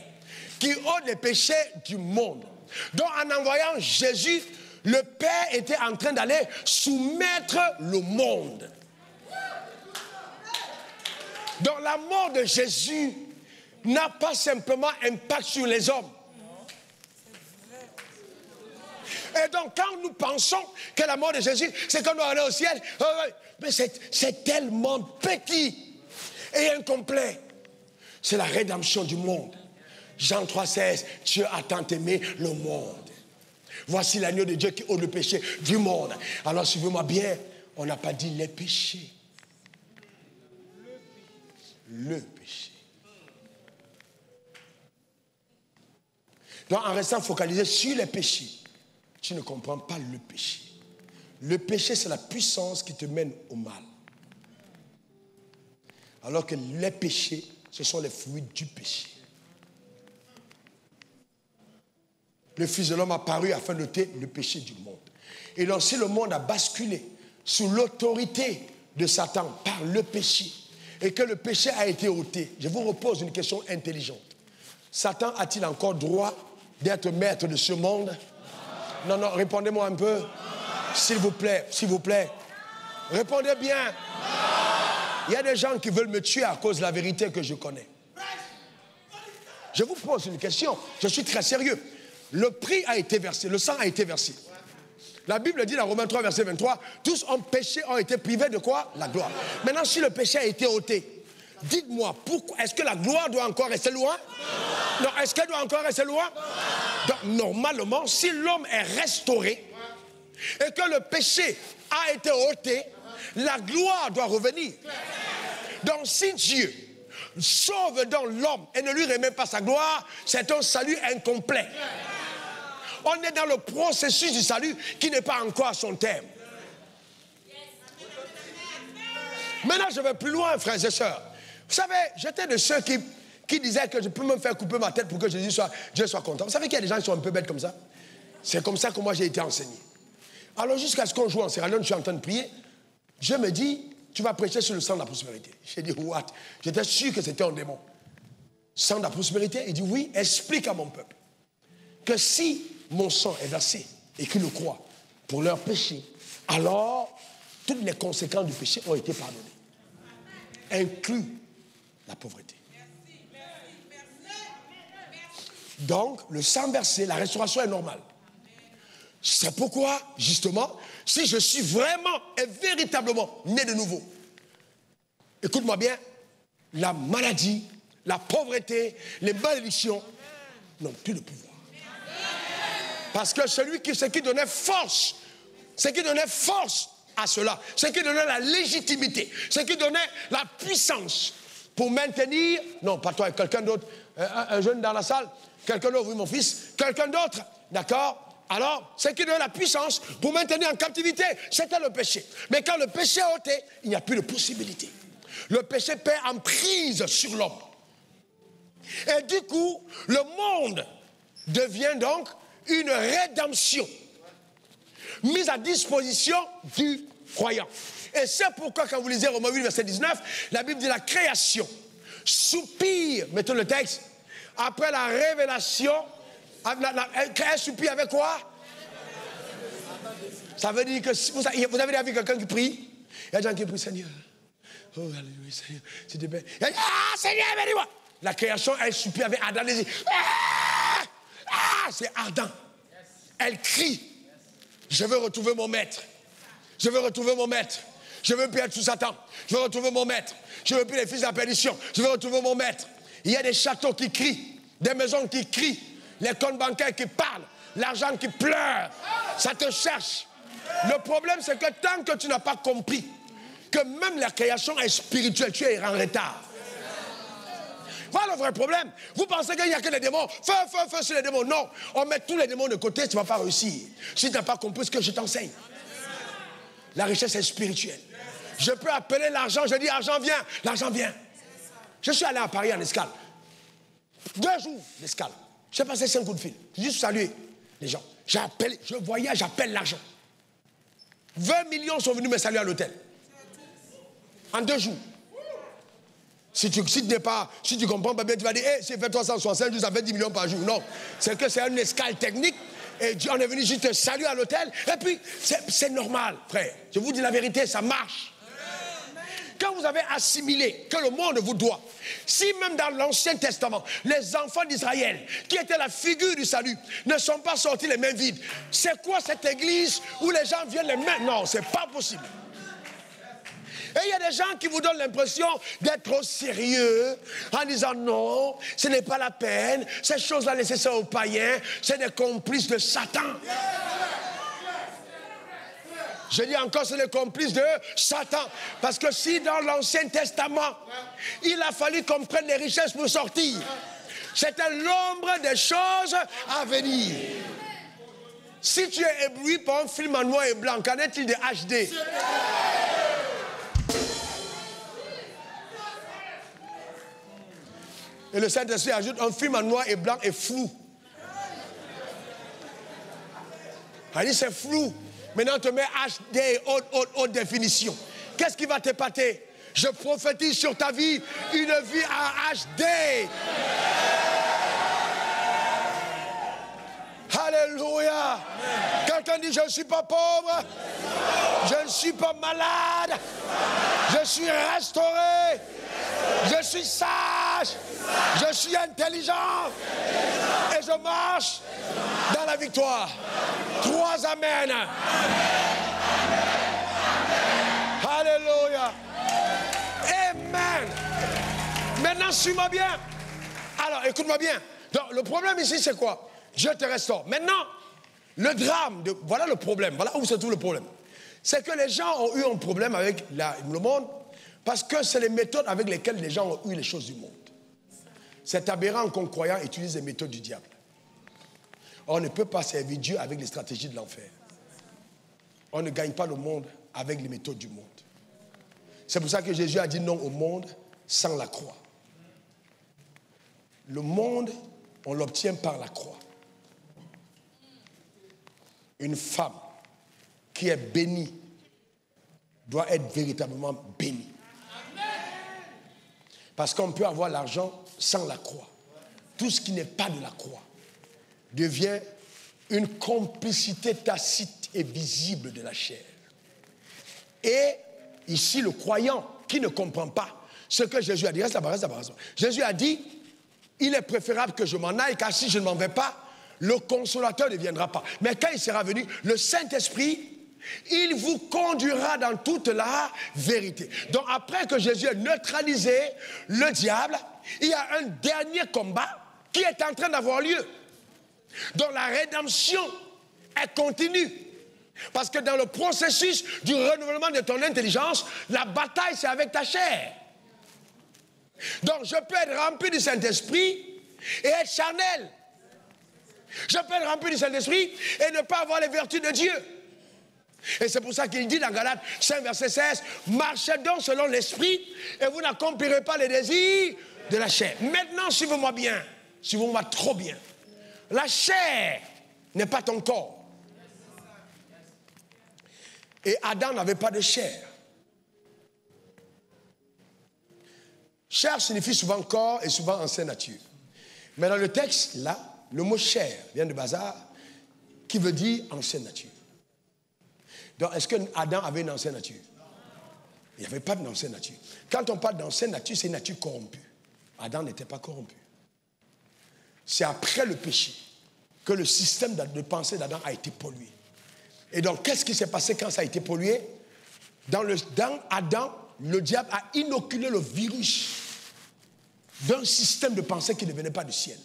qui ôte les péchés du monde. Donc en envoyant Jésus, le Père était en train d'aller soumettre le monde. Donc la mort de Jésus n'a pas simplement impact sur les hommes. Et donc, quand nous pensons que la mort de Jésus, c'est qu'on doit aller au ciel, mais c'est tellement petit et incomplet. C'est la rédemption du monde. Jean 3,16, Dieu a tant aimé le monde. Voici l'agneau de Dieu qui ôte le péché du monde. Alors, suivez-moi bien, on n'a pas dit les péchés. Le péché. Donc, en restant focalisé sur les péchés, tu ne comprends pas le péché. Le péché, c'est la puissance qui te mène au mal. Alors que les péchés, ce sont les fruits du péché. Le Fils de l'homme a apparu afin d'ôter le péché du monde. Et donc, si le monde a basculé sous l'autorité de Satan par le péché, et que le péché a été ôté, je vous repose une question intelligente. Satan a-t-il encore droit d'être maître de ce monde? Non, non, répondez-moi un peu. S'il vous plaît, s'il vous plaît. Répondez bien. Il y a des gens qui veulent me tuer à cause de la vérité que je connais. Je vous pose une question. Je suis très sérieux. Le prix a été versé, le sang a été versé. La Bible dit dans Romains 3, verset 23, tous ont péché, ont été privés de quoi? La gloire. Maintenant, si le péché a été ôté, dites-moi, pourquoi est-ce que la gloire doit encore rester loin? Non, est-ce qu'elle doit encore rester loin? Donc, normalement, si l'homme est restauré, et que le péché a été ôté, la gloire doit revenir. Donc si Dieu sauve donc l'homme et ne lui remet pas sa gloire, c'est un salut incomplet. On est dans le processus du salut qui n'est pas encore à son terme. Maintenant, je vais plus loin, frères et sœurs. Vous savez, j'étais de ceux qui disaient que je peux me faire couper ma tête pour que Dieu soit content. Vous savez qu'il y a des gens qui sont un peu bêtes comme ça? C'est comme ça que moi j'ai été enseigné. Alors jusqu'à ce qu'on joue en Sierra Leone, je suis en train de prier. Dieu me dit, tu vas prêcher sur le sang de la prospérité. J'ai dit, what? J'étais sûr que c'était un démon. Sang de la prospérité? Il dit, oui, explique à mon peuple que si mon sang est versé et qu'ils le croient pour leur péché, alors toutes les conséquences du péché ont été pardonnées. Inclus la pauvreté. Donc, le sang versé, la restauration est normale. C'est pourquoi, justement, si je suis vraiment et véritablement né de nouveau, écoute-moi bien, la maladie, la pauvreté, les malédictions n'ont plus de pouvoir. Parce que ce qui donnait force à cela, ce qui donnait la légitimité, ce qui donnait la puissance pour maintenir, non, pas toi, quelqu'un d'autre, un jeune dans la salle, quelqu'un d'autre, oui, mon fils, quelqu'un d'autre, d'accord? Alors, ce qui donnait la puissance pour maintenir en captivité, c'était le péché. Mais quand le péché est ôté, il n'y a plus de possibilité. Le péché perd emprise sur l'homme. Et du coup, le monde devient donc une rédemption mise à disposition du croyant. Et c'est pourquoi, quand vous lisez Romains 8, verset 19, la Bible dit la création soupire, mettons le texte, après la révélation. Elle soupire avec quoi? Ça veut dire que vous avez déjà vu quelqu'un qui prie? Il y a des gens qui prient, Seigneur. Oh, alléluia, Seigneur. S'il te plaît. Ah, Seigneur, bénis-moi. La création, elle soupire avec ardent désir. C'est ardent. Elle crie. Je veux retrouver mon maître. Je veux retrouver mon maître. Je veux plus être sous Satan. Je veux retrouver mon maître. Je veux plus les fils de la perdition. Je veux retrouver mon maître. Il y a des châteaux qui crient, des maisons qui crient, les comptes bancaires qui parlent, l'argent qui pleure. Ça te cherche. Le problème, c'est que tant que tu n'as pas compris que même la création est spirituelle, tu es en retard. Voilà le vrai problème. Vous pensez qu'il n'y a que les démons. Feu sur les démons. Non, on met tous les démons de côté, tu ne vas pas réussir. Si tu n'as pas compris ce que je t'enseigne. La richesse est spirituelle. Je peux appeler l'argent, je dis argent vient, l'argent vient. Je suis allé à Paris en escale. 2 jours d'escale. J'ai passé 5 coups de fil. J'ai juste salué les gens. Je voyage, j'appelle l'argent. 20 millions sont venus me saluer à l'hôtel. En 2 jours. Si tu comprends pas bien, tu vas dire, si fait 365 jours, ça fait 10 millions par jour. Non, c'est que c'est une escale technique. Et on est venu juste te saluer à l'hôtel. Et puis, c'est normal, frère. Je vous dis la vérité, ça marche. Quand vous avez assimilé que le monde vous doit, si même dans l'Ancien Testament, les enfants d'Israël, qui étaient la figure du salut, ne sont pas sortis les mains vides, c'est quoi cette église où les gens viennent les mains? Non, c'est pas possible. Et il y a des gens qui vous donnent l'impression d'être trop sérieux en disant non, ce n'est pas la peine, ces choses-là, laissez ça aux païens, c'est des complices de Satan. Je dis encore, c'est les complices de Satan. Parce que si dans l'Ancien Testament, il a fallu qu'on prenne les richesses pour sortir, c'était l'ombre des choses à venir. Si tu es ébloui par un film en noir et blanc, qu'en est-il de HD? Et le Saint-Esprit ajoute un film en noir et blanc et flou. Il dit c'est flou. Maintenant, on te met HD, haute définition. Qu'est-ce qui va t'épater? Je prophétise sur ta vie une vie en HD. Alléluia. Quelqu'un dit, je ne suis pas pauvre. Je ne suis pas malade. Je suis restauré. Je suis sage. Je suis intelligent. Et je marche dans la victoire. 3 amen. Alléluia. Amen. Maintenant, suis-moi bien. Alors, écoute-moi bien. Donc, le problème ici, c'est quoi? Dieu te restaure. Maintenant, Le drame, voilà le problème, voilà où se trouve le problème. C'est que les gens ont eu un problème avec le monde parce que c'est les méthodes avec lesquelles les gens ont eu les choses du monde. C'est aberrant qu'un croyant utilise les méthodes du diable. On ne peut pas servir Dieu avec les stratégies de l'enfer. On ne gagne pas le monde avec les méthodes du monde. C'est pour ça que Jésus a dit non au monde sans la croix. Le monde, on l'obtient par la croix. Une femme qui est bénie doit être véritablement bénie. Parce qu'on peut avoir l'argent sans la croix. Tout ce qui n'est pas de la croix devient une complicité tacite et visible de la chair. Et ici, le croyant qui ne comprend pas ce que Jésus a dit, reste là-bas. Jésus a dit, il est préférable que je m'en aille, car si je ne m'en vais pas, le consolateur ne viendra pas. Mais quand il sera venu, le Saint-Esprit, il vous conduira dans toute la vérité. Donc après que Jésus ait neutralisé le diable, il y a un dernier combat qui est en train d'avoir lieu. Donc la rédemption est continue. Parce que dans le processus du renouvellement de ton intelligence, la bataille c'est avec ta chair. Donc je peux être rempli du Saint-Esprit et être charnel. Je peux être rempli du Saint-Esprit et ne pas avoir les vertus de Dieu. Et c'est pour ça qu'il dit dans Galates 5, verset 16, marchez donc selon l'Esprit et vous n'accomplirez pas les désirs de la chair. Maintenant, suivez-moi bien, suivez-moi trop bien. La chair n'est pas ton corps. Et Adam n'avait pas de chair. Chair signifie souvent corps et souvent ancienne nature. Mais dans le texte, là, le mot chair vient de bazar, qui veut dire ancienne nature. Donc, est-ce que Adam avait une ancienne nature? Il n'y avait pas d'ancienne nature. Quand on parle d'ancienne nature, c'est une nature corrompue. Adam n'était pas corrompu. C'est après le péché que le système de pensée d'Adam a été pollué. Et donc, qu'est-ce qui s'est passé quand ça a été pollué? Dans Adam, le diable a inoculé le virus d'un système de pensée qui ne venait pas du ciel.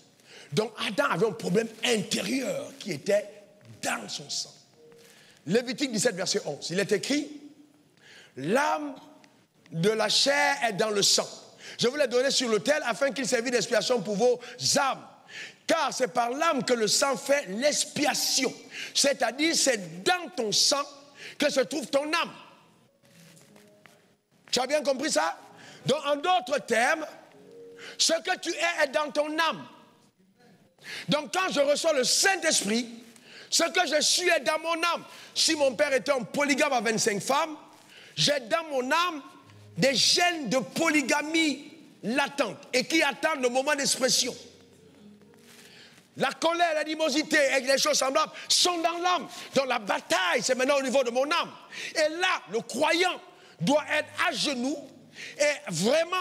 Donc, Adam avait un problème intérieur qui était dans son sang. Lévitique 17, verset 11, il est écrit, l'âme de la chair est dans le sang. Je vous l'ai donné sur l'autel afin qu'il servît d'expiation pour vos âmes. Car c'est par l'âme que le sang fait l'expiation. C'est-à-dire, c'est dans ton sang que se trouve ton âme. Tu as bien compris ça? Donc, en d'autres termes, ce que tu es dans ton âme. Donc, quand je reçois le Saint-Esprit, ce que je suis est dans mon âme. Si mon père était un polygame à 25 femmes, j'ai dans mon âme des gènes de polygamie latentes et qui attendent le moment d'expression. La colère, l'animosité et les choses semblables sont dans l'âme. Donc la bataille, c'est maintenant au niveau de mon âme. Et là, le croyant doit être à genoux et vraiment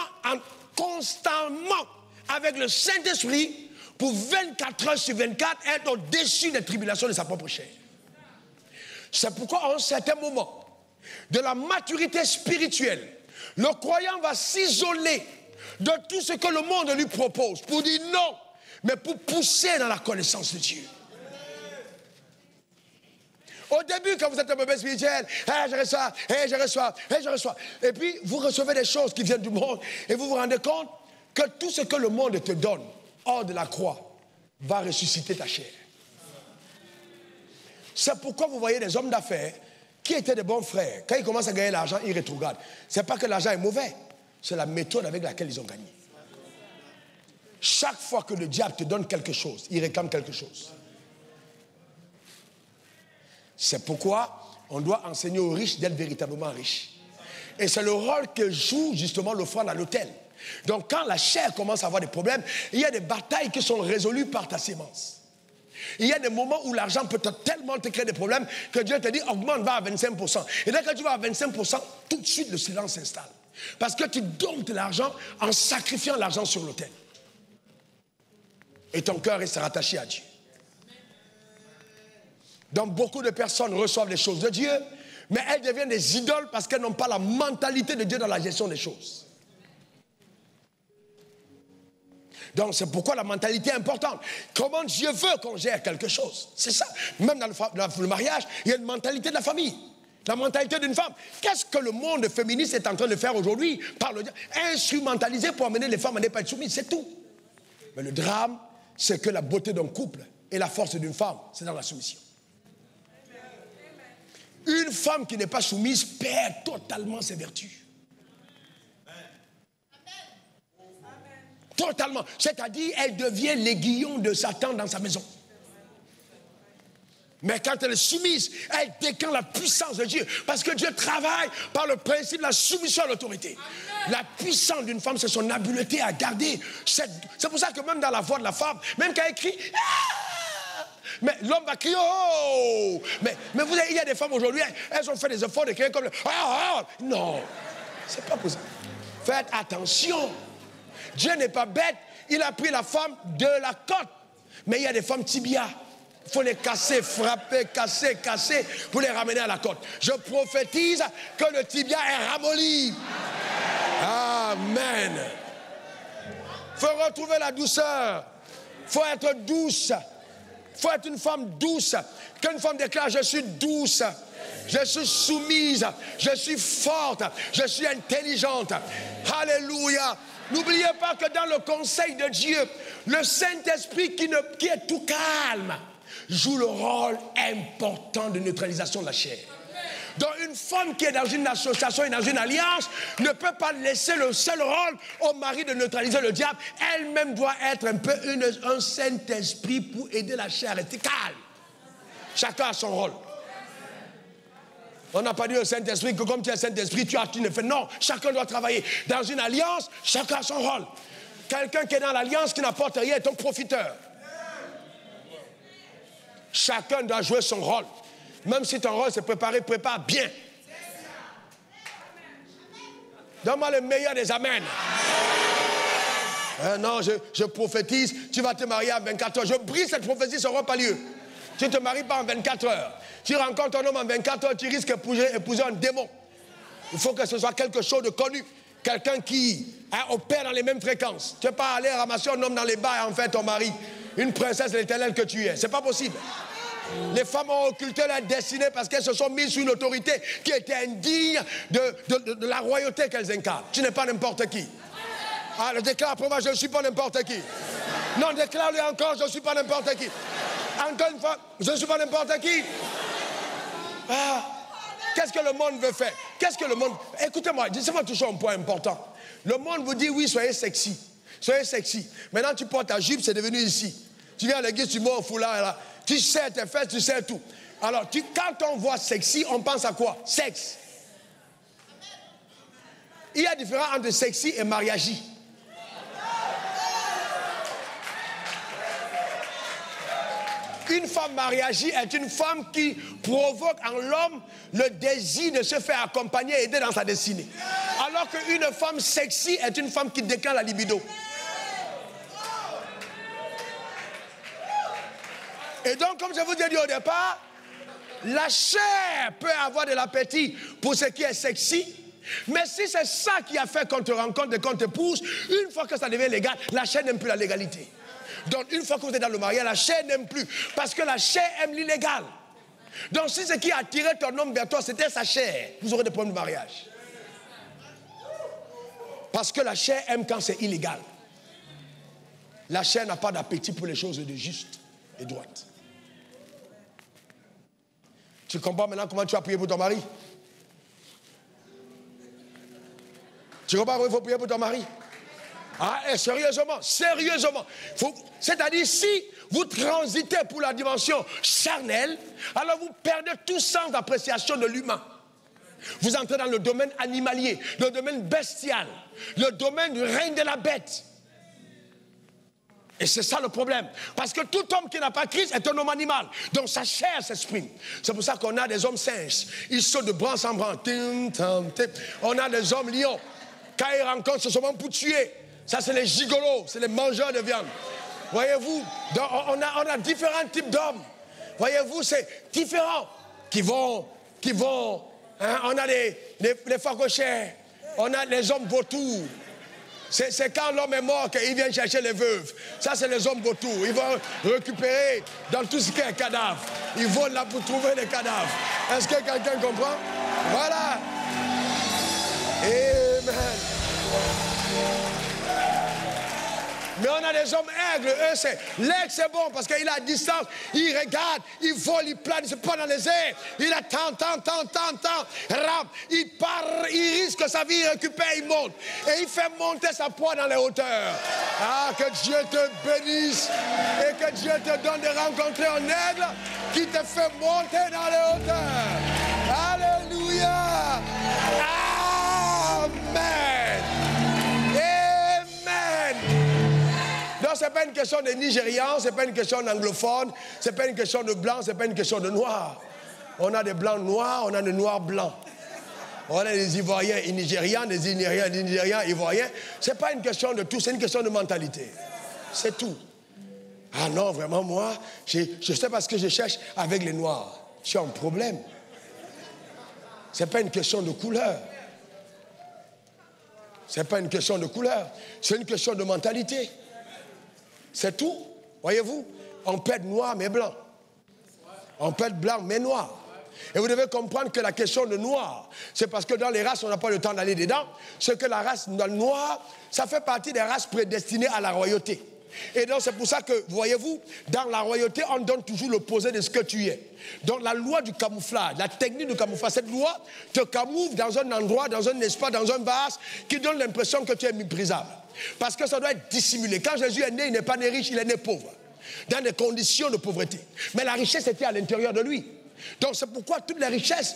constamment avec le Saint-Esprit pour 24 heures sur 24 être au-dessus des tribulations de sa propre chair. C'est pourquoi à un certain moment de la maturité spirituelle, le croyant va s'isoler de tout ce que le monde lui propose pour dire non, mais pour pousser dans la connaissance de Dieu. Au début, quand vous êtes un bébé spirituel, je reçois. Et puis, vous recevez des choses qui viennent du monde et vous vous rendez compte que tout ce que le monde te donne hors de la croix va ressusciter ta chair. C'est pourquoi vous voyez des hommes d'affaires qui étaient des bons frères. Quand ils commencent à gagner l'argent, ils rétrogradent. Ce n'est pas que l'argent est mauvais, c'est la méthode avec laquelle ils ont gagné. Chaque fois que le diable te donne quelque chose, il réclame quelque chose. C'est pourquoi on doit enseigner aux riches d'être véritablement riches. Et c'est le rôle que joue justement l'offrande à l'autel. Donc quand la chair commence à avoir des problèmes, il y a des batailles qui sont résolues par ta sémence. Il y a des moments où l'argent peut tellement te créer des problèmes que Dieu te dit augmente, va à 25%. Et là quand tu vas à 25%, tout de suite le silence s'installe. Parce que tu domptes l'argent en sacrifiant l'argent sur l'autel. Et ton cœur reste rattaché à Dieu. Donc beaucoup de personnes reçoivent les choses de Dieu, mais elles deviennent des idoles parce qu'elles n'ont pas la mentalité de Dieu dans la gestion des choses. Donc c'est pourquoi la mentalité est importante. Comment Dieu veut qu'on gère quelque chose. C'est ça. Même dans le mariage, il y a une mentalité de la famille. La mentalité d'une femme. Qu'est-ce que le monde féministe est en train de faire aujourd'hui? Instrumentaliser pour amener les femmes à ne pas être soumises, c'est tout. Mais le drame, c'est que la beauté d'un couple et la force d'une femme, c'est dans la soumission. Une femme qui n'est pas soumise perd totalement ses vertus. Totalement. C'est-à-dire, elle devient l'aiguillon de Satan dans sa maison. Mais quand elle est soumise, elle déclenche la puissance de Dieu. Parce que Dieu travaille par le principe de la soumission à l'autorité. La puissance d'une femme, c'est son habileté à garder. C'est pour ça que même dans la voix de la femme, même quand elle crie, ah! Mais l'homme va crier, oh! Mais vous savez, il y a des femmes aujourd'hui, elles ont fait des efforts de crier comme le, ah, ah! Non, c'est pas possible. Faites attention. Dieu n'est pas bête, il a pris la femme de la côte. Mais il y a des femmes tibias. Il faut les casser, frapper, casser pour les ramener à la côte. Je prophétise que le tibia est ramolli. Amen. Il faut retrouver la douceur. Il faut être douce. Il faut être une femme douce. Qu'une femme déclare, je suis douce. Je suis soumise. Je suis forte. Je suis intelligente. Alléluia. N'oubliez pas que dans le conseil de Dieu, le Saint-Esprit qui est tout calme joue le rôle important de neutralisation de la chair. Donc une femme qui est dans une association et dans une alliance ne peut pas laisser le seul rôle au mari de neutraliser le diable. Elle-même doit être un peu un Saint-Esprit pour aider la chair à rester calme. Chacun a son rôle. On n'a pas dit au Saint-Esprit que comme tu es Saint-Esprit, tu ne fais. Non, chacun doit travailler. Dans une alliance, chacun a son rôle. Quelqu'un qui est dans l'alliance, qui n'apporte rien, est un profiteur. Chacun doit jouer son rôle. Même si ton rôle s'est préparé, prépare bien. Donne-moi le meilleur des amens. Non, je prophétise, tu vas te marier en 24 heures. Je brise cette prophétie, ça n'aura pas lieu. Tu ne te maries pas en 24 heures. Tu rencontres un homme en 24 heures, tu risques d'épouser un démon. Il faut que ce soit quelque chose de connu. Quelqu'un qui opère dans les mêmes fréquences. Tu ne peux pas aller ramasser un homme dans les bars et en faire ton mari. Une princesse de l'Éternel que tu es. Ce n'est pas possible. Les femmes ont occulté leur destinée parce qu'elles se sont mises sous une autorité qui était indigne de la royauté qu'elles incarnent. Tu n'es pas n'importe qui. Alors déclare après moi, je ne suis pas n'importe qui. Non, déclare-le encore, je ne suis pas n'importe qui. Encore une fois, je ne suis pas n'importe qui. Qu'est-ce que le monde veut faire? Qu'est-ce que le monde... Écoutez-moi, laissez-moi toucher un point important. Le monde vous dit, oui, soyez sexy. Soyez sexy. Maintenant, tu portes ta jupe, c'est devenu ici. Tu viens à l'église, tu mets au foulard, là. Tu sais tes fesses, tu sais tout. Alors, quand on voit sexy, on pense à quoi? Sexe. Il y a différence entre sexy et mariagi. Une femme mariagie est une femme qui provoque en l'homme le désir de se faire accompagner et aider dans sa destinée. Alors qu'une femme sexy est une femme qui déclenche la libido. Et donc, comme je vous ai dit au départ, la chair peut avoir de l'appétit pour ce qui est sexy. Mais si c'est ça qui a fait qu'on te rencontre et qu'on te pousse, une fois que ça devient légal, la chair n'aime plus la légalité. Donc, une fois que vous êtes dans le mariage, la chair n'aime plus. Parce que la chair aime l'illégal. Donc, si ce qui a attiré ton homme vers toi, c'était sa chair, vous aurez des problèmes de mariage. Parce que la chair aime quand c'est illégal. La chair n'a pas d'appétit pour les choses de juste et droite. Tu comprends maintenant comment tu vas prier pour ton mari? Tu comprends comment il faut prier pour ton mari? Sérieusement. C'est-à-dire, si vous transitez pour la dimension charnelle, alors vous perdez tout sens d'appréciation de l'humain. Vous entrez dans le domaine animalier, le domaine bestial, le domaine du règne de la bête. Et c'est ça le problème. Parce que tout homme qui n'a pas Christ est un homme animal. Donc sa chair s'exprime. C'est pour ça qu'on a des hommes singes. Ils sautent de branche en branche. On a des hommes lions. Quand ils rencontrent, ce sont même pour tuer. Ça, c'est les gigolos, c'est les mangeurs de viande. Voyez-vous, on a différents types d'hommes. Voyez-vous, c'est différent. Qui vont hein, on a les facochères, on a les hommes vautours. C'est quand l'homme est mort qu'ils viennent chercher les veuves. Ça, c'est les hommes vautours. Ils vont récupérer dans tout ce qui est cadavre. Ils vont là pour trouver les cadavres. Est-ce que quelqu'un comprend? Voilà. Amen. Mais on a des hommes aigles, eux, l'aigle c'est bon parce qu'il a distance, il regarde, il vole, il plane, il se prend dans les airs, il attend, rampe, il part, il risque sa vie, il récupère, il monte. Et il fait monter sa proie dans les hauteurs. Ah, que Dieu te bénisse et que Dieu te donne de rencontrer un aigle qui te fait monter dans les hauteurs. Alléluia. Amen. Donc, ce n'est pas une question de Nigérians, ce n'est pas une question d'anglophones, ce n'est pas une question de blancs, ce n'est pas une question de noirs. On a des blancs noirs, on a des noirs blancs. On a des Ivoiriens et Nigérians, des Nigérians Ivoiriens. Ce n'est pas une question de tout, c'est une question de mentalité. C'est tout. Ah non, vraiment, moi, je sais pas ce que je cherche avec les noirs. Tu as un problème. Ce n'est pas une question de couleur. Ce n'est pas une question de couleur, c'est une question de mentalité. C'est tout. Voyez-vous, on peut être noir mais blanc. On peut être blanc mais noir. Et vous devez comprendre que la question de noir, c'est parce que dans les races, on n'a pas le temps d'aller dedans. C'est que la race noire, ça fait partie des races prédestinées à la royauté. Et donc c'est pour ça que, voyez-vous, dans la royauté, on donne toujours l'opposé de ce que tu es. Donc la loi du camouflage, la technique du camouflage, cette loi te camoufle dans un endroit, dans un espace, dans un vase qui donne l'impression que tu es méprisable. Parce que ça doit être dissimulé. Quand Jésus est né, il n'est pas né riche, il est né pauvre. Dans des conditions de pauvreté. Mais la richesse était à l'intérieur de lui. Donc c'est pourquoi toutes les richesses,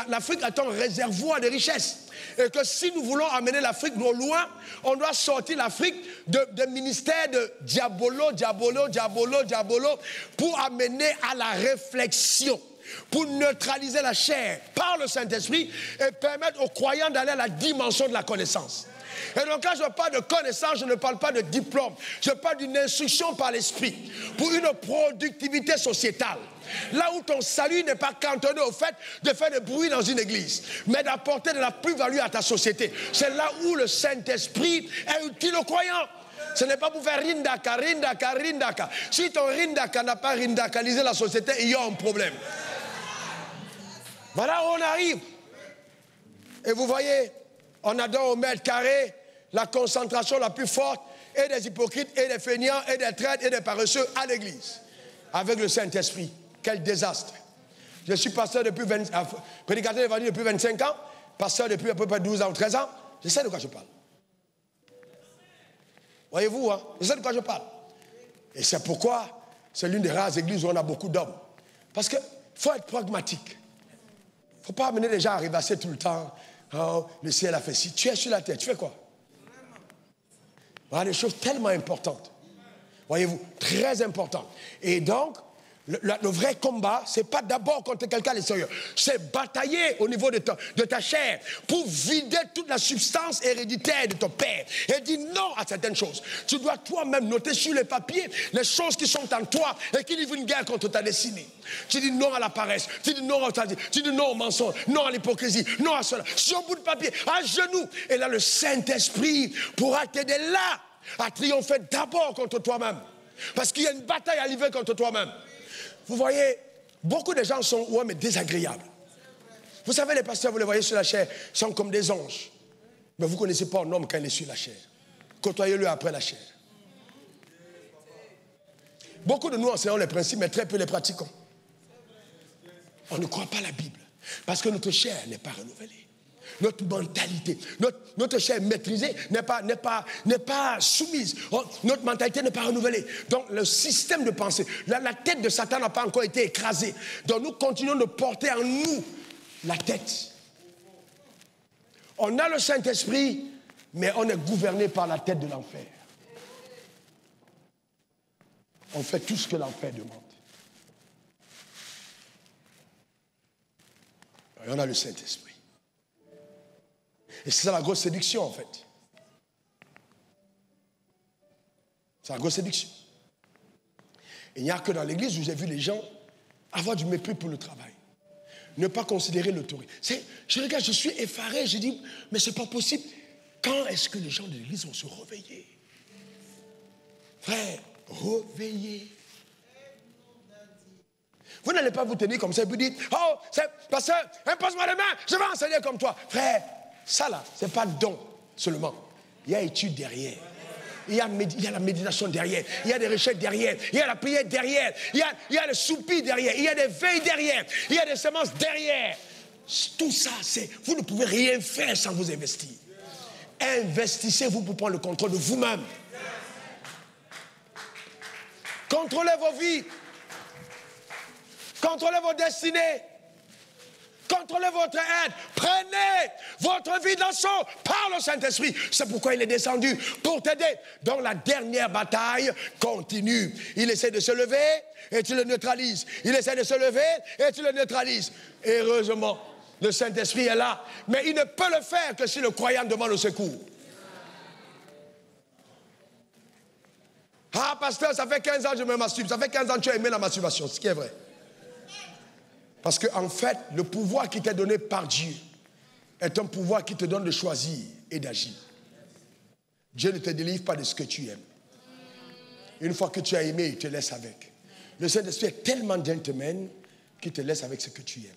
l'Afrique est un réservoir de richesses. Et que si nous voulons amener l'Afrique au loin, on doit sortir l'Afrique de ministère de diabolo, pour amener à la réflexion, pour neutraliser la chair par le Saint-Esprit et permettre aux croyants d'aller à la dimension de la connaissance. Et donc quand je parle de connaissance, je ne parle pas de diplôme, je parle d'une instruction par l'esprit pour une productivité sociétale. Là où ton salut n'est pas cantonné au fait de faire du bruit dans une église, mais d'apporter de la plus-value à ta société. C'est là où le Saint-Esprit est utile aux croyants. Ce n'est pas pour faire rindaka. Si ton rindaka n'a pas rindakalisé la société, il y a un problème. Voilà où on arrive. Et vous voyez, on adore au mètre carré la concentration la plus forte et des hypocrites et des feignants et des traîtres et des paresseux à l'église. Avec le Saint-Esprit. Quel désastre. Je suis pasteur depuis prédicateur d'évangile depuis 25 ans, pasteur depuis à peu près 12 ans ou 13 ans. Je sais de quoi je parle. Voyez-vous, hein? Je sais de quoi je parle. Et c'est pourquoi c'est l'une des rares églises où on a beaucoup d'hommes. Parce qu'il faut être pragmatique. Il ne faut pas amener les gens à rêvasser tout le temps. Oh, le ciel a fait ci. Tu es sur la terre, tu fais quoi? Voilà des choses tellement importantes. Voyez-vous, très importantes. Et donc, le vrai combat, ce n'est pas d'abord contre quelqu'un à l'extérieur. C'est batailler au niveau de ta chair pour vider toute la substance héréditaire de ton père. Et dire non à certaines choses. Tu dois toi-même noter sur les papiers les choses qui sont en toi et qui livrent une guerre contre ta destinée. Tu dis non à la paresse, tu dis non tu dis non au mensonge, non à l'hypocrisie, non à cela. Sur un bout de papier, à genoux. Et là, le Saint-Esprit pourra t'aider là à triompher d'abord contre toi-même. Parce qu'il y a une bataille à livrer contre toi-même. Vous voyez, beaucoup de gens sont mais désagréables. Vous savez, les pasteurs, vous les voyez sur la chair, sont comme des anges. Mais vous ne connaissez pas un homme quand il est sur la chair. Côtoyez-le après la chair. Beaucoup de nous enseignons les principes, mais très peu les pratiquons. On ne croit pas à la Bible. Parce que notre chair n'est pas renouvelée. Notre mentalité, notre chair maîtrisée n'est pas soumise. Notre mentalité n'est pas renouvelée. Donc le système de pensée, la tête de Satan n'a pas encore été écrasée. Donc nous continuons de porter en nous la tête. On a le Saint-Esprit, mais on est gouverné par la tête de l'enfer. On fait tout ce que l'enfer demande. Et on a le Saint-Esprit. Et c'est ça la grosse séduction, en fait. C'est la grosse séduction. Il n'y a que dans l'église où j'ai vu les gens avoir du mépris pour le travail. Ne pas considérer l'autorité. Je regarde, je suis effaré, je dis, mais c'est pas possible. Quand est-ce que les gens de l'église vont se réveiller? Frère, réveillez. Vous n'allez pas vous tenir comme ça et vous dire, oh, pasteur, impose-moi les mains, je vais enseigner comme toi. Frère, ça là, ce n'est pas don seulement. Il y a étude derrière. Il y a la méditation derrière. Il y a des recherches derrière. Il y a la prière derrière. Il y a le soupir derrière. Il y a des veilles derrière. Il y a des semences derrière. Tout ça, vous ne pouvez rien faire sans vous investir. Investissez-vous pour prendre le contrôle de vous-même. Contrôlez vos vies. Contrôlez vos destinées. Contrôlez votre aide. Prenez votre vie d'assaut par le Saint-Esprit. C'est pourquoi il est descendu pour t'aider. Dans la dernière bataille, continue. Il essaie de se lever et tu le neutralises. Il essaie de se lever et tu le neutralises. Heureusement, le Saint-Esprit est là. Mais il ne peut le faire que si le croyant demande le secours. Ah, pasteur, ça fait 15 ans que je me masturbe. Ça fait 15 ans que tu as aimé la masturbation. Ce qui est vrai. Parce qu'en fait, le pouvoir qui t'est donné par Dieu est un pouvoir qui te donne de choisir et d'agir. Dieu ne te délivre pas de ce que tu aimes. Une fois que tu as aimé, il te laisse avec. Le Saint-Esprit est tellement gentleman qu'il te laisse avec ce que tu aimes.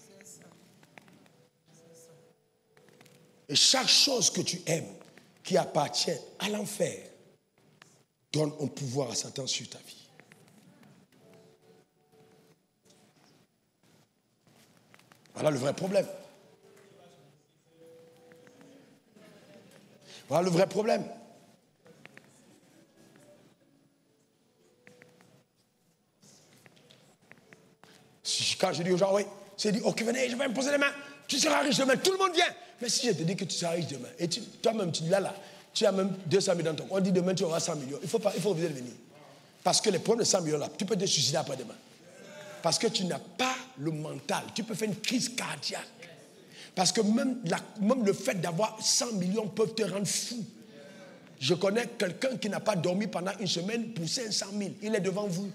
Et chaque chose que tu aimes, qui appartient à l'enfer, donne un pouvoir à Satan sur ta vie. Voilà le vrai problème. Voilà le vrai problème. Quand je dis aux gens, oui, c'est dit, ok, venez, je vais me poser les mains, tu seras riche demain, tout le monde vient. Mais si je te dis que tu seras riche demain, et toi-même, tu dis là, tu as même 200 000 dans ton compte, on dit demain tu auras 100 millions, il faut obliger de venir. Parce que les problèmes de 100 millions là, tu peux te suicider après-demain. Parce que tu n'as pas le mental. Tu peux faire une crise cardiaque. Parce que même le fait d'avoir 100 millions peut te rendre fou. Je connais quelqu'un qui n'a pas dormi pendant une semaine pour 500 000. Il est devant vous.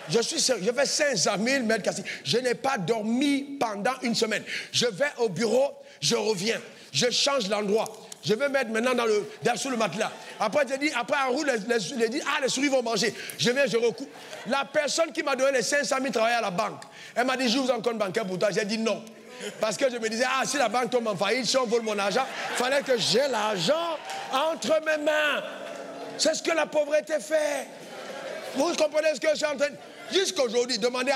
Je fais 500 000 mètres carrés. Je n'ai pas dormi pendant une semaine. Je vais au bureau, je reviens. Je change l'endroit. Je vais mettre maintenant sous le matelas. Après, en route, les souris vont manger. Je viens, je recoupe. La personne qui m'a donné les 500 000 travaillait à la banque. Elle m'a dit, j'ouvre un compte bancaire pour toi. J'ai dit non. Parce que je me disais, si la banque tombe en faillite, si on vole mon argent, il fallait que j'ai l'argent entre mes mains. C'est ce que la pauvreté fait. Vous comprenez ce que je suis en train de... Jusqu'aujourd'hui, demandez,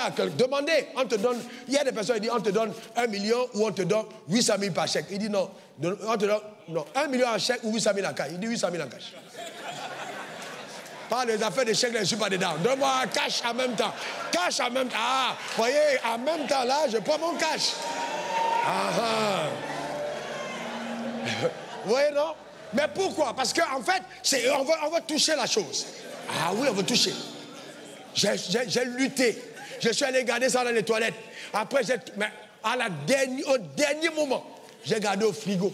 on te donne, il y a des personnes qui disent, on te donne 1 million ou on te donne 800 000 par chèque. Il dit non, on te donne, non, 1 million en chèque ou 800 000 en cash. Il dit 800 000 en cash. Pas les affaires de chèque, je ne suis pas dedans. Donne-moi un cash en même temps. Cash en même temps. Ah, vous voyez, en même temps là, je prends mon cash. Ah, vous voyez, non? Mais pourquoi? Parce qu'en fait, on va toucher la chose. Ah oui, on veut toucher. J'ai lutté. Je suis allé garder ça dans les toilettes. Après, mais au dernier moment, j'ai gardé au frigo.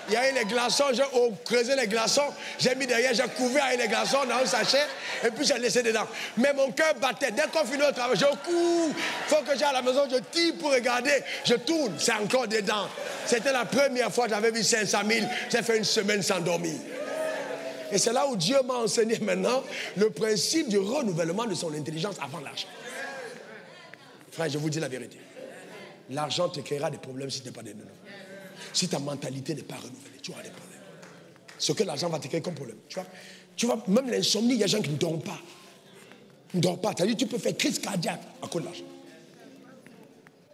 Il y a eu les glaçons, j'ai creusé les glaçons, j'ai mis derrière, j'ai couvert avec les glaçons dans un sachet, et puis j'ai laissé dedans. Mais mon cœur battait. Dès qu'on finit le travail, je cours. Il faut que j'aille à la maison, je tire pour regarder. Je tourne, c'est encore dedans. C'était la première fois que j'avais vu 500 000. J'ai fait une semaine sans dormir. Et c'est là où Dieu m'a enseigné maintenant le principe du renouvellement de son intelligence avant l'argent. Frère, je vous dis la vérité. L'argent te créera des problèmes si tu n'es pas des nounou. Si ta mentalité n'est pas renouvelée, tu auras des problèmes. Ce que l'argent va te créer comme problème. Tu vois, même l'insomnie, il y a des gens qui ne dorment pas. Ils ne dorment pas. C'est-à-dire tu peux faire crise cardiaque à cause de l'argent.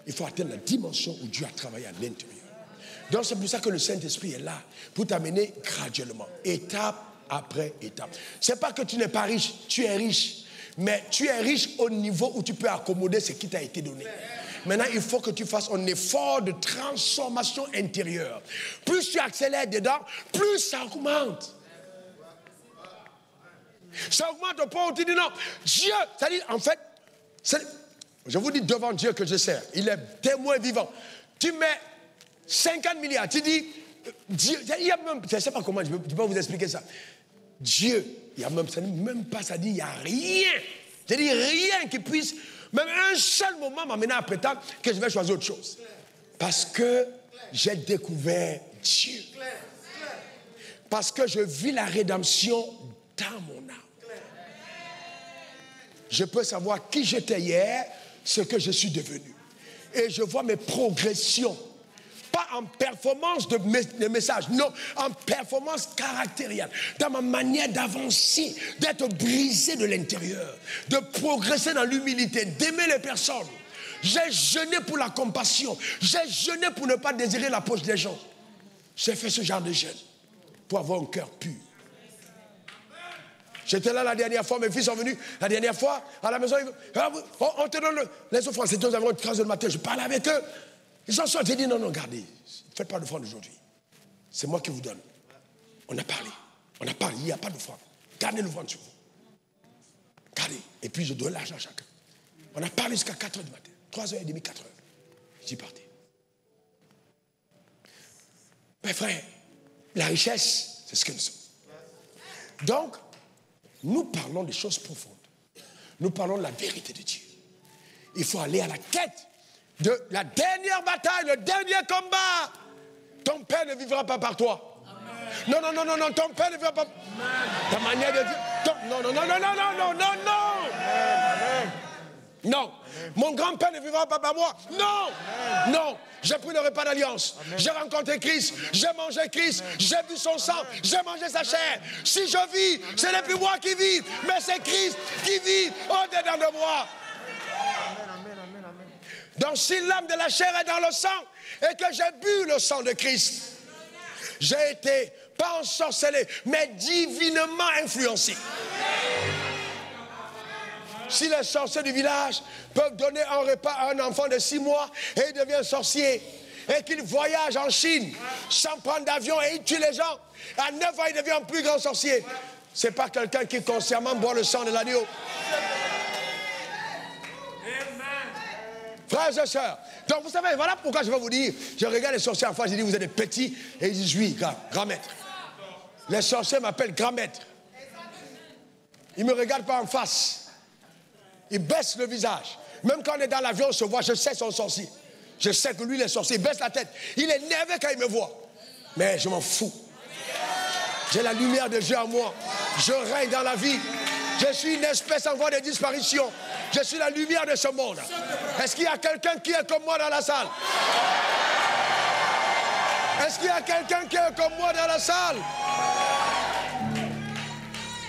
Il faut atteindre la dimension où Dieu a travaillé à l'intérieur. Donc c'est pour ça que le Saint-Esprit est là, pour t'amener graduellement, étape après étape. Ce n'est pas que tu n'es pas riche, tu es riche. Mais tu es riche au niveau où tu peux accommoder ce qui t'a été donné. Maintenant, il faut que tu fasses un effort de transformation intérieure. Plus tu accélères dedans, plus ça augmente. Ça augmente au point où tu dis non. Dieu, c'est-à-dire, en fait, je vous dis devant Dieu que je sers. Il est témoin vivant. Tu mets 50 milliards, tu dis, Dieu, il y a même, je ne sais pas comment, je ne peux pas vous expliquer ça. Dieu, il y a même, ça dit même pas, ça dit, il n'y a rien. C'est-à-dire rien qui puisse Même un seul moment m'amener à prétendre que je vais choisir autre chose. Parce que j'ai découvert Dieu. Parce que je vis la rédemption dans mon âme. Je peux savoir qui j'étais hier, ce que je suis devenu. Et je vois mes progressions. Pas en performance de message, non, en performance caractérielle. Dans ma manière d'avancer, d'être brisé de l'intérieur, de progresser dans l'humilité, d'aimer les personnes. J'ai jeûné pour la compassion. J'ai jeûné pour ne pas désirer la poche des gens. J'ai fait ce genre de jeûne pour avoir un cœur pur. J'étais là la dernière fois, mes fils sont venus la dernière fois à la maison. On te donne les offrandes. C'était aux environs de 3h du matin. Je parlais avec eux. Ils ont sorti. J'ai dit non, regardez, ne faites pas d'offrande aujourd'hui. C'est moi qui vous donne. On a parlé. Il n'y a pas d'offrande. Gardez l'offrande sur vous. Gardez. Et puis je donne l'argent à chacun. On a parlé jusqu'à 4h du matin. 3h30, 4h. Je suis parti. Mes frères, la richesse, c'est ce que nous sommes. Donc, nous parlons des choses profondes. Nous parlons de la vérité de Dieu. Il faut aller à la quête de la dernière bataille, le dernier combat. Ton père ne vivra pas par toi. Amen. Non, ton père ne vivra pas. Amen. Ta manière de dire. Non. Amen. Non. Mon grand-père ne vivra pas par moi. Non. Amen. Non. J'ai pris le repas d'alliance. J'ai rencontré Christ. J'ai mangé Christ. J'ai bu son sang. J'ai mangé sa chair. Si je vis, ce n'est plus moi qui vis, mais c'est Christ qui vit au-dedans de moi. Donc si l'âme de la chair est dans le sang et que j'ai bu le sang de Christ, j'ai été, pas ensorcelé, mais divinement influencé. Si les sorciers du village peuvent donner un repas à un enfant de 6 mois et il devient sorcier, et qu'il voyage en Chine sans prendre d'avion et il tue les gens, à 9 ans il devient un plus grand sorcier. Ce n'est pas quelqu'un qui consciemment boit le sang de l'agneau. Frères et sœurs, donc vous savez, voilà pourquoi je vais vous dire, je regarde les sorciers en face, je dis vous êtes des petits, et ils disent oui, grand maître. Les sorciers m'appellent grand maître. Ils ne me regardent pas en face. Ils baissent le visage. Même quand on est dans l'avion, on se voit, je sais son sorcier. Je sais que lui, les sorciers, il baisse la tête. Il est énervé quand il me voit. Mais je m'en fous. J'ai la lumière de Dieu en moi. Je règne dans la vie. Je suis une espèce en voie de disparition. Je suis la lumière de ce monde. Est-ce qu'il y a quelqu'un qui est comme moi dans la salle? Est-ce qu'il y a quelqu'un qui est comme moi dans la salle?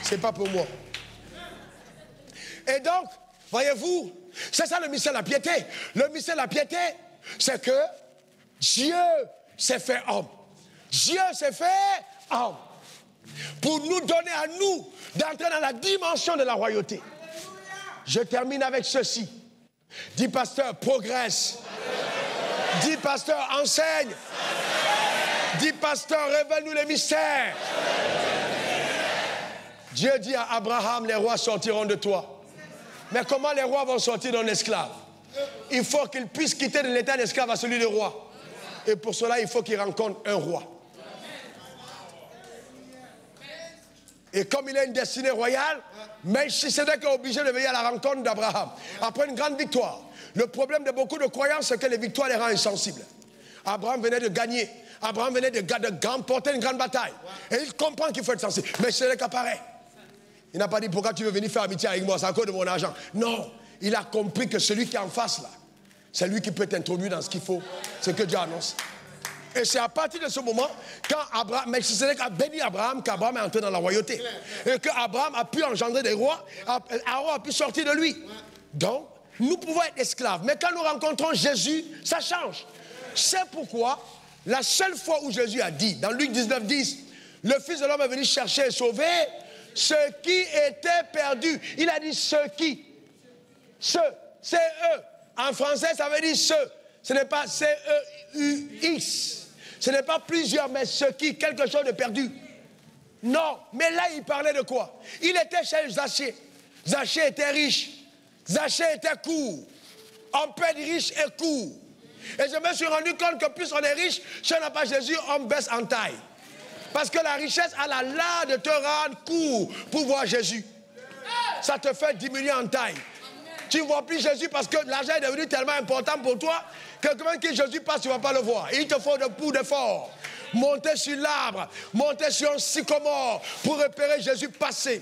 C'est pas pour moi. Et donc, voyez-vous, c'est ça le mystère de la piété. Le mystère de la piété, c'est que Dieu s'est fait homme. Dieu s'est fait homme. Pour nous donner à nous d'entrer dans la dimension de la royauté. Je termine avec ceci. Dis pasteur, progresse. Dis pasteur, enseigne. Dis pasteur, révèle-nous les mystères. Dieu dit à Abraham, les rois sortiront de toi. Mais comment les rois vont sortir d'un esclave? Il faut qu'ils puissent quitter de l'état d'esclave à celui de roi. Et pour cela, il faut qu'ils rencontrent un roi. Et comme il a une destinée royale, Melchisedec est obligé de veiller à la rencontre d'Abraham. Après une grande victoire. Le problème de beaucoup de croyants, c'est que les victoires les rendent insensibles. Abraham venait de gagner. Abraham venait de remporter une grande bataille. Et il comprend qu'il faut être sensible. Melchisedec apparaît. Il n'a pas dit pourquoi tu veux venir faire amitié avec moi, c'est à cause de mon argent. Non, il a compris que celui qui est en face là, c'est lui qui peut t'introduire dans ce qu'il faut, ce que Dieu annonce. Et c'est à partir de ce moment, quand Melchisedec a béni Abraham, qu'Abraham est entré dans la royauté. Et qu'Abraham a pu engendrer des rois, Aaron a pu sortir de lui. Donc, nous pouvons être esclaves. Mais quand nous rencontrons Jésus, ça change. C'est pourquoi, la seule fois où Jésus a dit, dans Luc 19, 10, le Fils de l'homme est venu chercher et sauver ceux qui étaient perdus. Il a dit ceux qui. Ceux, c'est eux. En français, ça veut dire ceux. Ce n'est pas C-E-U-X. Ce n'est pas plusieurs, mais ceux qui, quelque chose de perdu. Non, mais là, il parlait de quoi? Il était chez Zachée. Zachée était riche. Zachée était court. On peut être riche et court. Et je me suis rendu compte que plus on est riche, si on n'a pas Jésus, on baisse en taille. Parce que la richesse a l'art de te rendre court pour voir Jésus. Ça te fait diminuer en taille. Tu ne vois plus Jésus parce que l'argent est devenu tellement important pour toi que quand Jésus passe, tu ne vas pas le voir. Il te faut beaucoup d'efforts. Monter sur l'arbre, monter sur un sycomore pour repérer Jésus passer.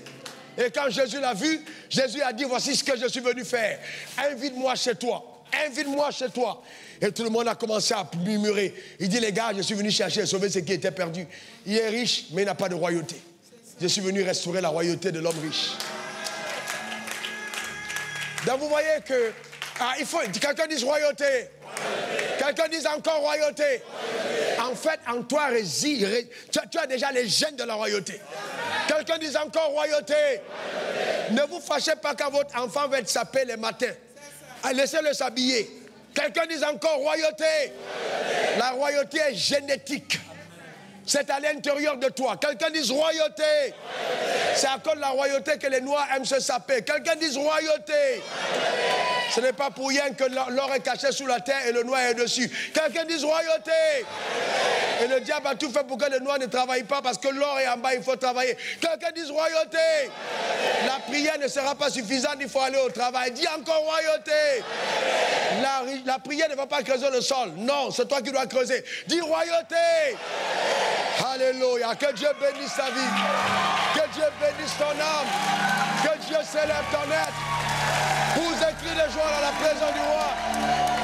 Et quand Jésus l'a vu, Jésus a dit, voici ce que je suis venu faire. Invite-moi chez toi. Invite-moi chez toi. Et tout le monde a commencé à murmurer. Il dit, les gars, je suis venu chercher et sauver ce qui était perdu. Il est riche, mais il n'a pas de royauté. Je suis venu restaurer la royauté de l'homme riche. Donc vous voyez que, il faut, quelqu'un dise royauté. Quelqu'un dise encore royauté. En fait, en toi réside, tu as déjà les gènes de la royauté. Quelqu'un dise encore royauté. Ne vous fâchez pas quand votre enfant va être sapé les matins. Laissez-le s'habiller. Quelqu'un dise encore royauté. La royauté est génétique. C'est à l'intérieur de toi. Quelqu'un dise royauté. C'est à cause de la royauté que les Noirs aiment se saper. Quelqu'un dise royauté. Ce n'est pas pour rien que l'or est caché sous la terre et le noir est dessus. Quelqu'un dise royauté. Et le diable a tout fait pour que le noir ne travaille pas parce que l'or est en bas, il faut travailler. Quelqu'un dise royauté. La prière ne sera pas suffisante, il faut aller au travail. Dis encore royauté. La prière ne va pas creuser le sol. Non, c'est toi qui dois creuser. Dis royauté. Alléluia. Que Dieu bénisse ta vie. Que Dieu bénisse ton âme. Que Dieu célèbre ton être. Vous écrivez de joie dans la présence du roi.